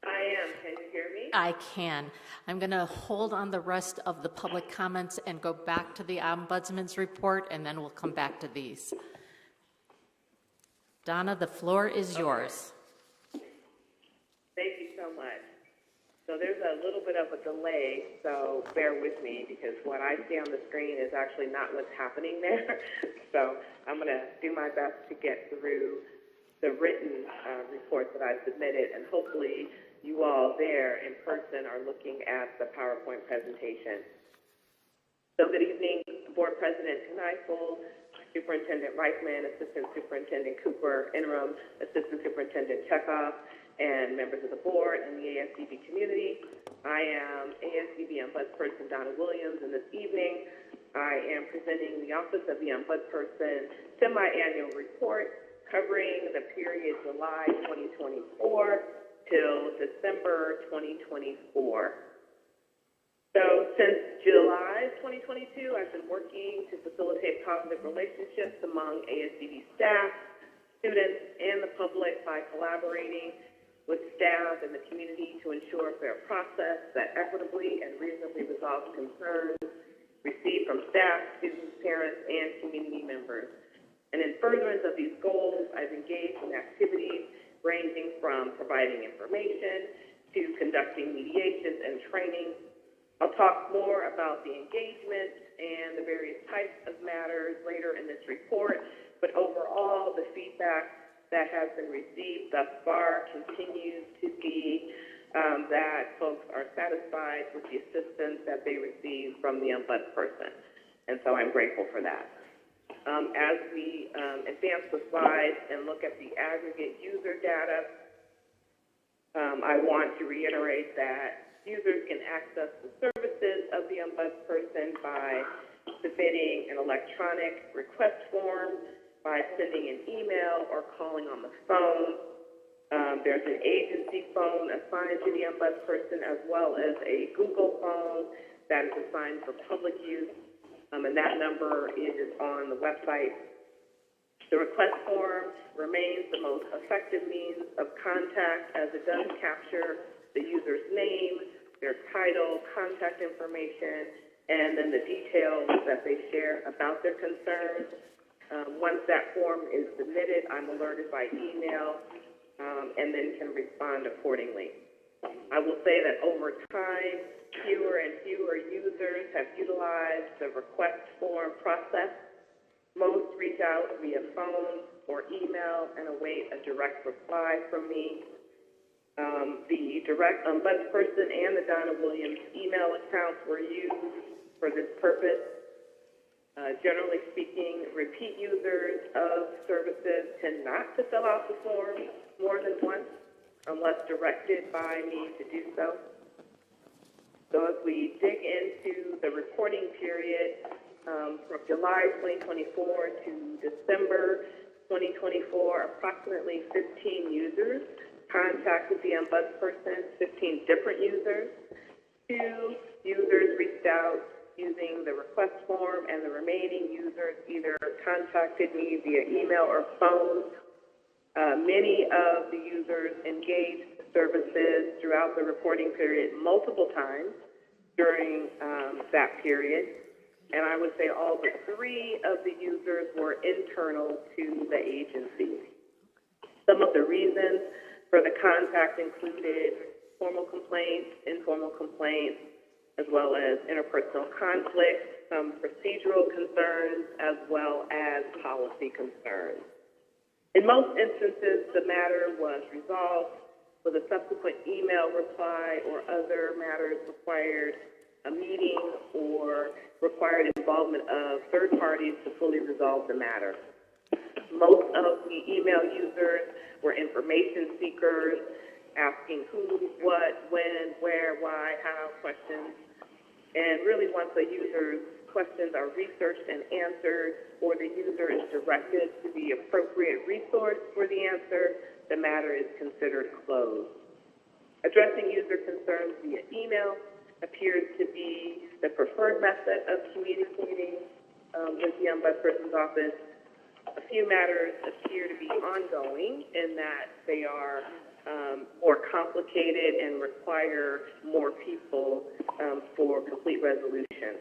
I am. Can you hear me? I can. I'm going to hold on the rest of the public comments and go back to the Ombudsman's report, and then we'll come back to these. Donna, the floor is yours. Thank you so much. So there's a little bit of a delay, so bear with me because what I see on the screen is actually not what's happening there. So I'm going to do my best to get through the written report that I submitted, and hopefully you all there in person are looking at the PowerPoint presentation. So good evening, Board President Kneifel, Superintendent Reichman, Assistant Superintendent Cooper, Interim Assistant Superintendent Chekhov, and members of the board and the ASDB community. I am ASDB Ombudsperson Donna Williams, and this evening I am presenting the Office of the Ombudsperson semi-annual report covering the period July 2024 till December 2024. So since July 2022, I've been working to facilitate positive relationships among ASDB staff, students, and the public by collaborating with staff and the community to ensure a fair process that equitably and reasonably resolves concerns received from staff, students, parents, and community members. And in furtherance of these goals, I've engaged in activities ranging from providing information to conducting mediations and training. I'll talk more about the engagement and the various types of matters later in this report, but overall, the feedback that has been received thus far continues to be that folks are satisfied with the assistance that they receive from the Ombudsperson, and so I'm grateful for that. As we advance the slides and look at the aggregate user data, I want to reiterate that users can access the services of the Ombudsperson by submitting an electronic request form, by sending an email or calling on the phone. There's an agency phone assigned to the Ombudsperson, as well as a Google phone that is assigned for public use. And that number is on the website. The request form remains the most effective means of contact, as it does capture the user's name, their title, contact information, and then the details that they share about their concerns. Once that form is submitted, I'm alerted by email and then can respond accordingly. I will say that over time, fewer and fewer users have utilized the request form process. Most reach out via phone or email and await a direct reply from me. The direct Ombudsperson and the Donna Williams email accounts were used for this purpose. Generally speaking, repeat users of services tend not to fill out the form more than once unless directed by me to do so. So as we dig into the reporting period from July 2024 to December 2024, approximately 15 users contacted the Ombudsperson, 15 different users. 2 users reached out using the request form, and the remaining users either contacted me via email or phone. Many of the users engaged services throughout the reporting period multiple times during that period. And I would say all but 3 of the users were internal to the agency. Some of the reasons for the contact included formal complaints, informal complaints, as well as interpersonal conflicts, some procedural concerns, as well as policy concerns. In most instances, the matter was resolved with a subsequent email reply, or other matters required a meeting or required involvement of third parties to fully resolve the matter. Most of the email users were information seekers, asking who, what, when, where, why, how questions. And really, once the users questions are researched and answered, or the user is directed to the appropriate resource for the answer, the matter is considered closed. Addressing user concerns via email appears to be the preferred method of communicating with the Ombudsperson's office. A few matters appear to be ongoing in that they are more complicated and require more people for complete resolution.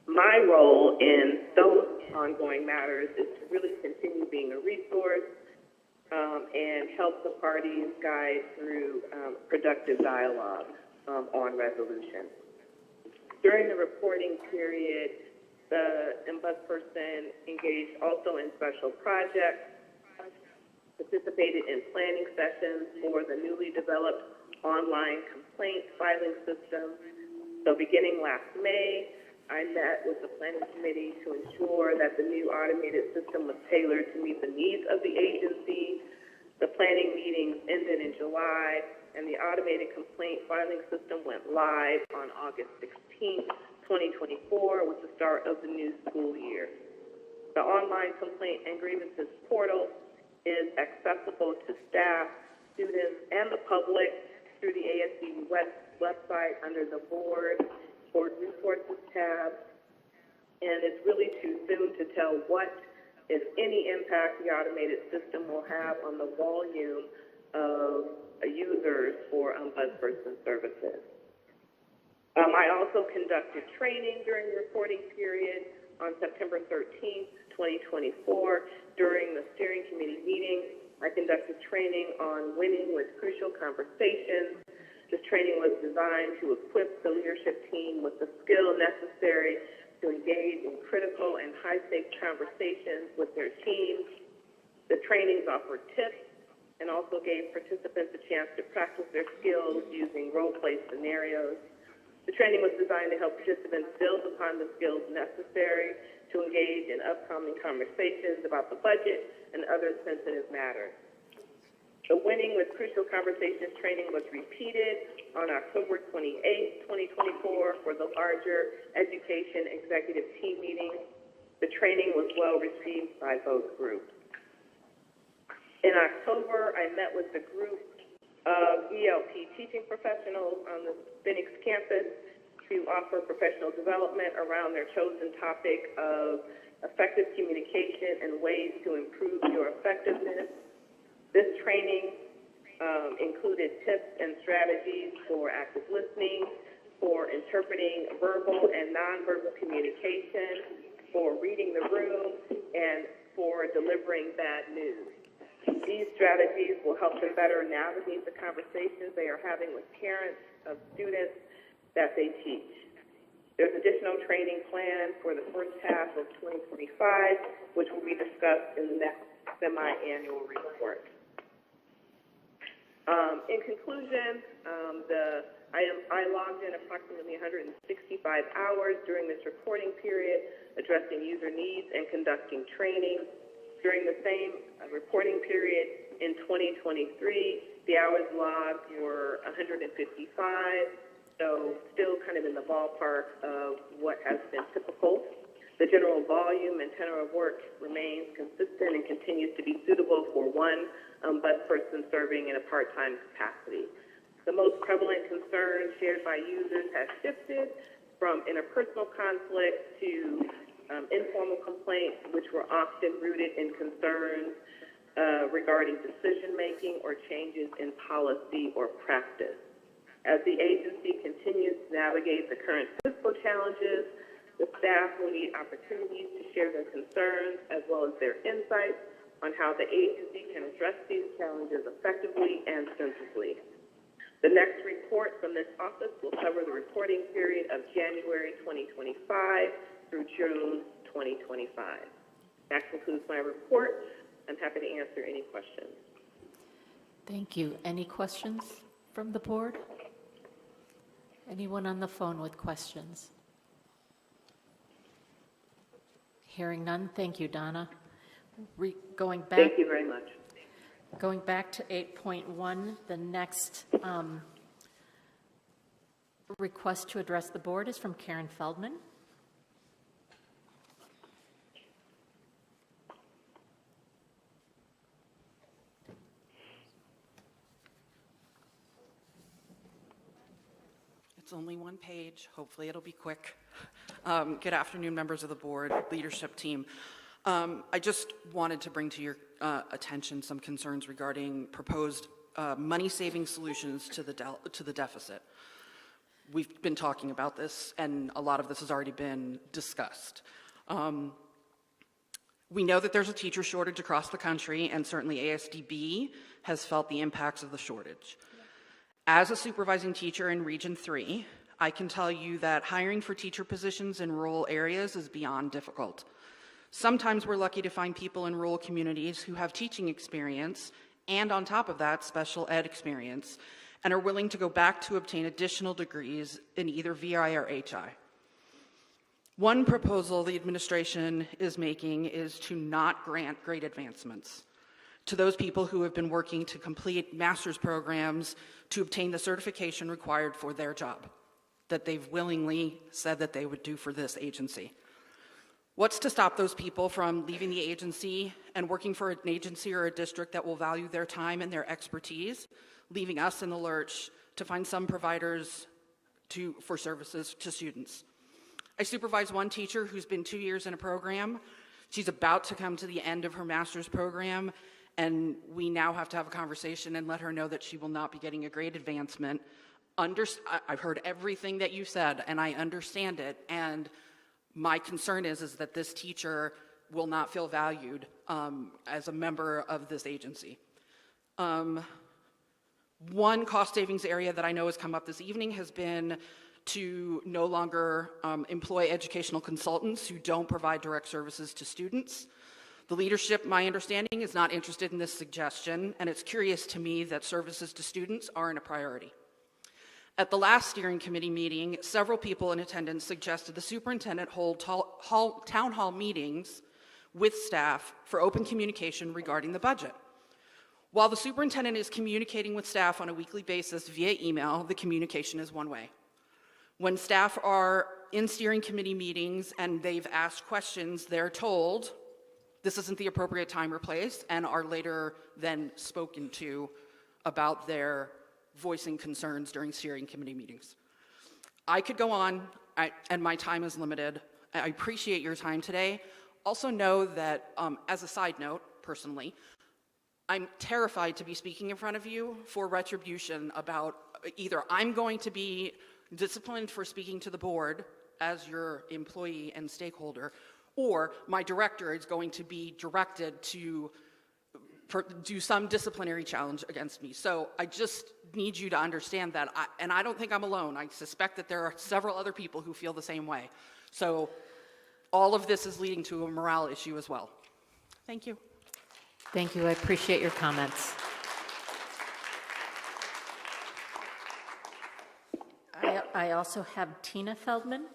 My role in those ongoing matters is to really continue being a resource and help the parties guide through productive dialogue on resolution. During the reporting period, the Ombudsperson engaged also in special projects, participated in planning sessions for the newly developed online complaint filing system. So beginning last May, I met with the planning committee to ensure that the new automated system was tailored to meet the needs of the agency. The planning meetings ended in July, and the automated complaint filing system went live on August 16th, 2024, with the start of the new school year. The online complaint and grievances portal is accessible to staff, students, and the public through the ASDB website under the Board Resources tab. And it's really too soon to tell what, if any, impact the automated system will have on the volume of users for Ombudsperson services. I also conducted training during the reporting period on September 13th, 2024. During the steering committee meeting, I conducted training on winning with crucial conversations. This training was designed to equip the leadership team with the skill necessary to engage in critical and high-stakes conversations with their teams. The trainings offered tips and also gave participants a chance to practice their skills using role-play scenarios. The training was designed to help participants build upon the skills necessary to engage in upcoming conversations about the budget and other sensitive matters. The Winning with Crucial Conversations training was repeated on October 28, 2024 for the larger education executive team meeting. The training was well received by both groups. In October, I met with the group of ELP teaching professionals on the Phoenix campus to offer professional development around their chosen topic of effective communication and ways to improve your effectiveness. This training included tips and strategies for active listening, for interpreting verbal and nonverbal communication, for reading the room, and for delivering bad news. These strategies will help them better navigate the conversations they are having with parents of students that they teach. There's additional training planned for the first half of 2025, which will be discussed in the next semi-annual report. In conclusion, I logged in approximately 165 hours during this reporting period, addressing user needs and conducting training. During the same reporting period in 2023, the hours logged were 155, so still kind of in the ballpark of what has been typical. The general volume and tenor of work remains consistent and continues to be suitable for one Ombudsperson serving in a part-time capacity. The most prevalent concerns shared by users have shifted from interpersonal conflict to informal complaints, which were often rooted in concerns regarding decision-making or changes in policy or practice. As the agency continues to navigate the current fiscal challenges, the staff will need opportunities to share their concerns as well as their insights on how the agency can address these challenges effectively and sensibly. The next report from this office will cover the reporting period of January 2025 through June 2025. That concludes my report. I'm happy to answer any questions. Thank you. Any questions from the board? Anyone on the phone with questions? Hearing none, thank you, Donna. Thank you very much. Going back to 8.1, the next request to address the board is from Karen Feldman. It's only one page. Hopefully it'll be quick. Good afternoon, members of the board, leadership team. I just wanted to bring to your attention some concerns regarding proposed money-saving solutions to the deficit. We've been talking about this, and a lot of this has already been discussed. We know that there's a teacher shortage across the country, and certainly ASDB has felt the impacts of the shortage. As a supervising teacher in Region 3, I can tell you that hiring for teacher positions in rural areas is beyond difficult. Sometimes we're lucky to find people in rural communities who have teaching experience and, on top of that, special ed experience, and are willing to go back to obtain additional degrees in either VI or HI. One proposal the administration is making is to not grant grade advancements to those people who have been working to complete master's programs to obtain the certification required for their job that they've willingly said that they would do for this agency. What's to stop those people from leaving the agency and working for an agency or a district that will value their time and their expertise, leaving us in the lurch to find some providers for services to students? I supervise one teacher who's been 2 years in a program. She's about to come to the end of her master's program, and we now have to have a conversation and let her know that she will not be getting a grade advancement. I've heard everything that you said, and I understand it, and my concern is that this teacher will not feel valued as a member of this agency. One cost savings area that I know has come up this evening has been to no longer employ educational consultants who don't provide direct services to students. The leadership, my understanding, is not interested in this suggestion, and it's curious to me that services to students aren't a priority. At the last steering committee meeting, several people in attendance suggested the superintendent hold town hall meetings with staff for open communication regarding the budget. While the superintendent is communicating with staff on a weekly basis via email, the communication is one way. When staff are in steering committee meetings and they've asked questions, they're told this isn't the appropriate time or place, and are later then spoken to about their voicing concerns during steering committee meetings. I could go on, and my time is limited. I appreciate your time today. Also know that, as a side note, personally, I'm terrified to be speaking in front of you for retribution about either I'm going to be disciplined for speaking to the board as your employee and stakeholder, or my director is going to be directed to do some disciplinary challenge against me. So I just need you to understand that, and I don't think I'm alone. I suspect that there are several other people who feel the same way. So all of this is leading to a morale issue as well. Thank you. Thank you. I appreciate your comments. I also have Tina Feldman.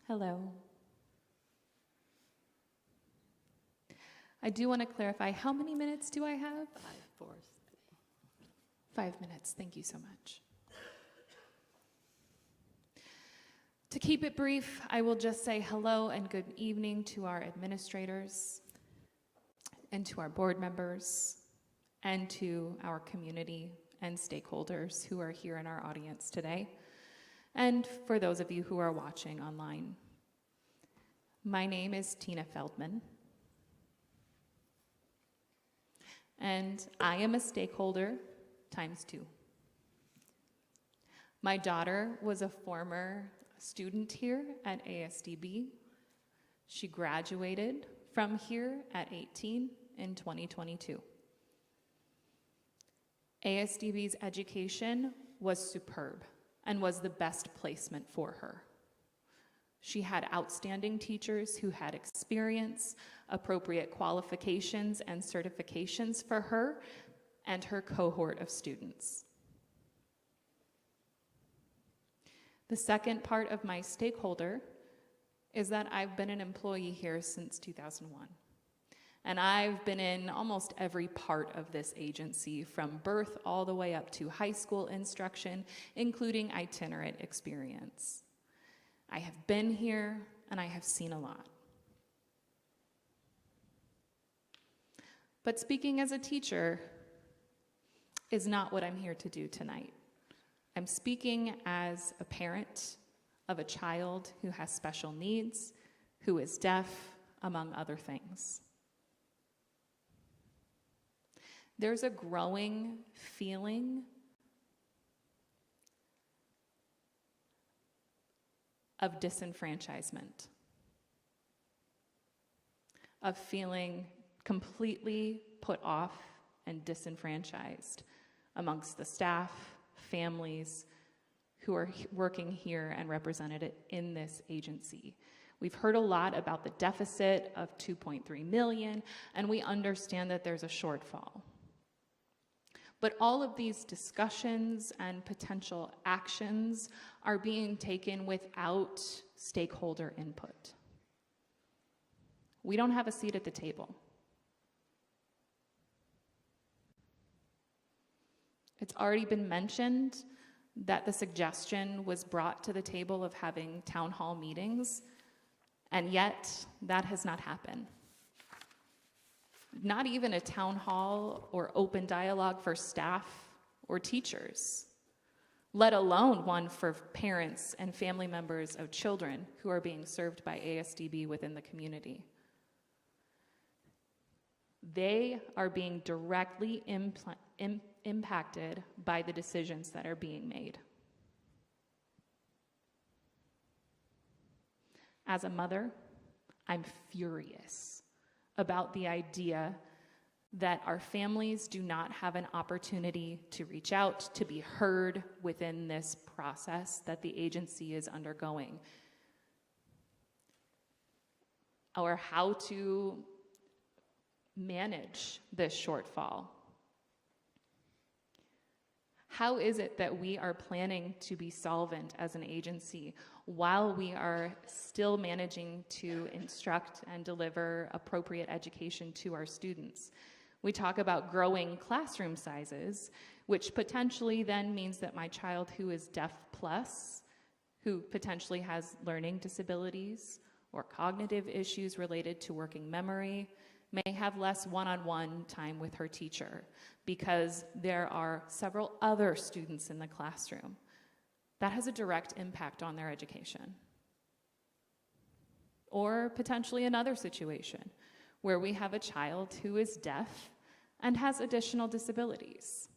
Hello. I do want to clarify, how many minutes do I have? 5 minutes, thank you so much. To keep it brief, I will just say hello and good evening to our administrators and to our board members and to our community and stakeholders who are here in our audience today, and for those of you who are watching online. My name is Tina Feldman, and I am a stakeholder ×2. My daughter was a former student here at ASDB. She graduated from here at 18 in 2022. ASDB's education was superb and was the best placement for her. She had outstanding teachers who had experience, appropriate qualifications and certifications for her and her cohort of students. The second part of my stakeholder is that I've been an employee here since 2001. And I've been in almost every part of this agency, from birth all the way up to high school instruction, including itinerant experience. I have been here and I have seen a lot. But speaking as a teacher is not what I'm here to do tonight. I'm speaking as a parent of a child who has special needs, who is deaf, among other things. There's a growing feeling of disenfranchisement, of feeling completely put off and disenfranchised amongst the staff, families who are working here and represented in this agency. We've heard a lot about the deficit of $2.3 million, and we understand that there's a shortfall. But all of these discussions and potential actions are being taken without stakeholder input. We don't have a seat at the table. It's already been mentioned that the suggestion was brought to the table of having town hall meetings, and yet that has not happened. Not even a town hall or open dialogue for staff or teachers, let alone one for parents and family members of children who are being served by ASDB within the community. They are being directly impacted by the decisions that are being made. As a mother, I'm furious about the idea that our families do not have an opportunity to reach out, to be heard within this process that the agency is undergoing, or how to manage this shortfall. How is it that we are planning to be solvent as an agency while we are still managing to instruct and deliver appropriate education to our students? We talk about growing classroom sizes, which potentially then means that my child who is deaf plus, who potentially has learning disabilities or cognitive issues related to working memory, may have less one-on-one time with her teacher because there are several other students in the classroom. That has a direct impact on their education. Or potentially another situation where we have a child who is deaf and has additional disabilities.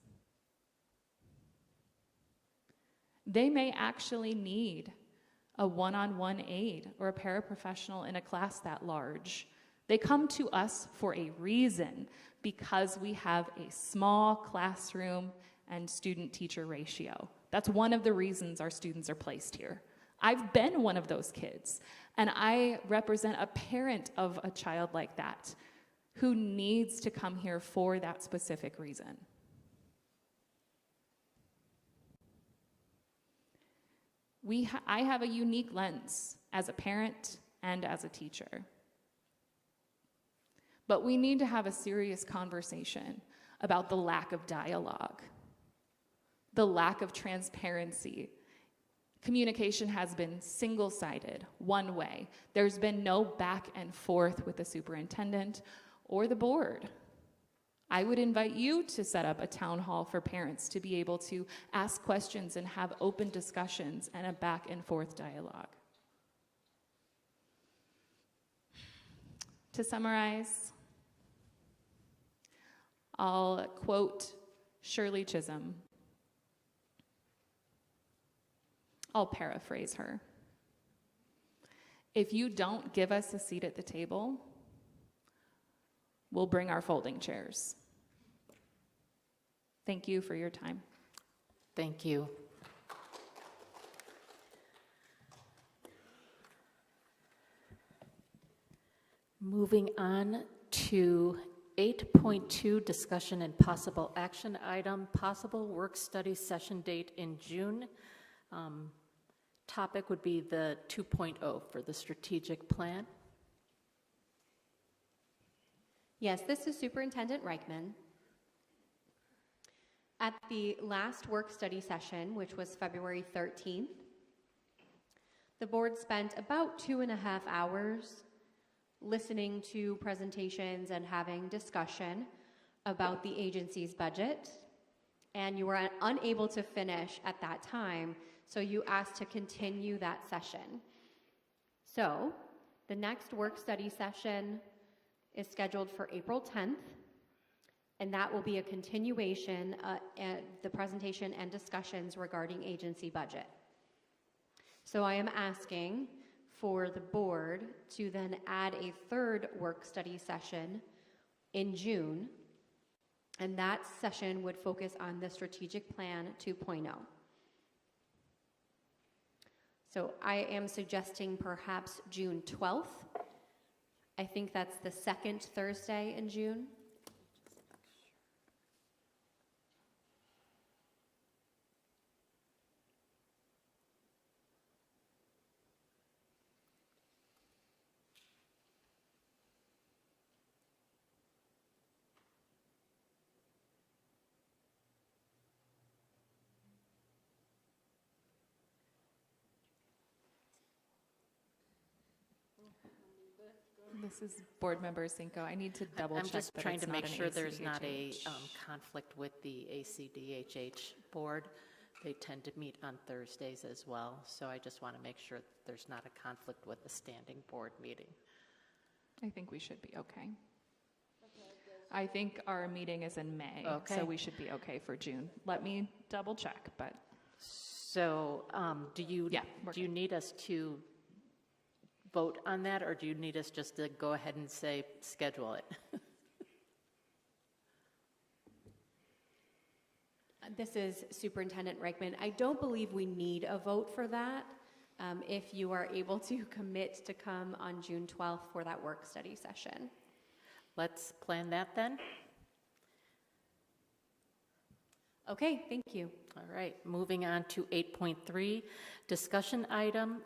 They may actually need a one-on-one aide or a paraprofessional in a class that large. They come to us for a reason, because we have a small classroom and student-teacher ratio. That's one of the reasons our students are placed here. I've been one of those kids, and I represent a parent of a child like that who needs to come here for that specific reason. I have a unique lens as a parent and as a teacher. But we need to have a serious conversation about the lack of dialogue, the lack of transparency. Communication has been single-sided, one way. There's been no back and forth with the superintendent or the board. I would invite you to set up a town hall for parents to be able to ask questions and have open discussions and a back and forth dialogue. To summarize, I'll quote Shirley Chisholm. I'll paraphrase her. If you don't give us a seat at the table, we'll bring our folding chairs. Thank you for your time. Thank you. Moving on to 8.2, discussion and possible action item, possible work study session date in June. topic would be the 2.0 for the strategic plan. Yes, this is Superintendent Reichman. At the last work study session, which was February 13th, the board spent about 2.5 hours listening to presentations and having discussion about the agency's budget, and you were unable to finish at that time, so you asked to continue that session. So, the next work study session is scheduled for April 10th, and that will be a continuation of the presentation and discussions regarding agency budget. So I am asking for the board to then add a third work study session in June, and that session would focus on the strategic plan 2.0. So I am suggesting perhaps June 12th. I think that's the second Thursday in June. This is Board Member Cinco. I need to double check. I'm just that trying it's to not make an sure there's not a ACDHH. conflict with the ACDHH board. They tend to meet on Thursdays as well, so I just want to make sure that there's not a conflict with the standing board meeting. I think we should be okay. I think our meeting is in May, Okay. so we should be okay for June. Let me double check, but So do you need us to vote on that, or do you need us just to go ahead and say schedule it? This is Superintendent Reichman. I don't believe we need a vote for that. If you are able to commit to come on June 12th for that work study session. Let's plan that then. Okay, thank you. All right, moving on to 8.3, discussion item,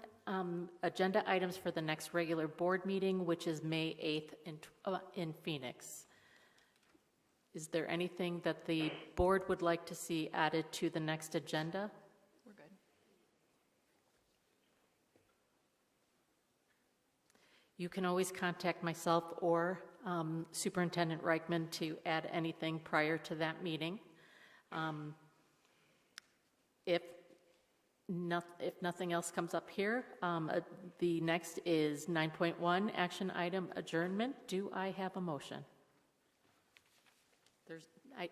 agenda items for the next regular board meeting, which is May 8th in Phoenix. Is there anything that the board would like to see added to the next agenda? we're good. You can always contact myself or Superintendent Reichman to add anything prior to that meeting. If nothing else comes up here, the next is 9.1, action item adjournment. Do I have a motion?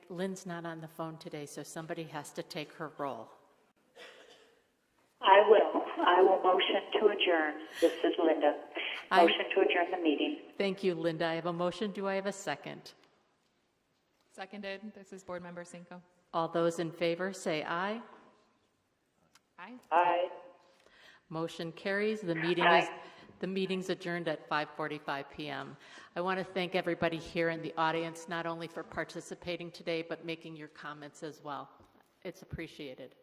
Lynn's not on the phone today, so somebody has to take her role. I will motion to adjourn. This is Linda. Motion to adjourn the meeting. Thank you, Linda. I have a motion. Do I have a second? Seconded. This is Board Member Cinco. All those in favor say aye. Aye. Aye. Motion carries. The meeting's adjourned at 5:45 p.m. I want to thank everybody here in the audience, not only for participating today, but making your comments as well. It's appreciated.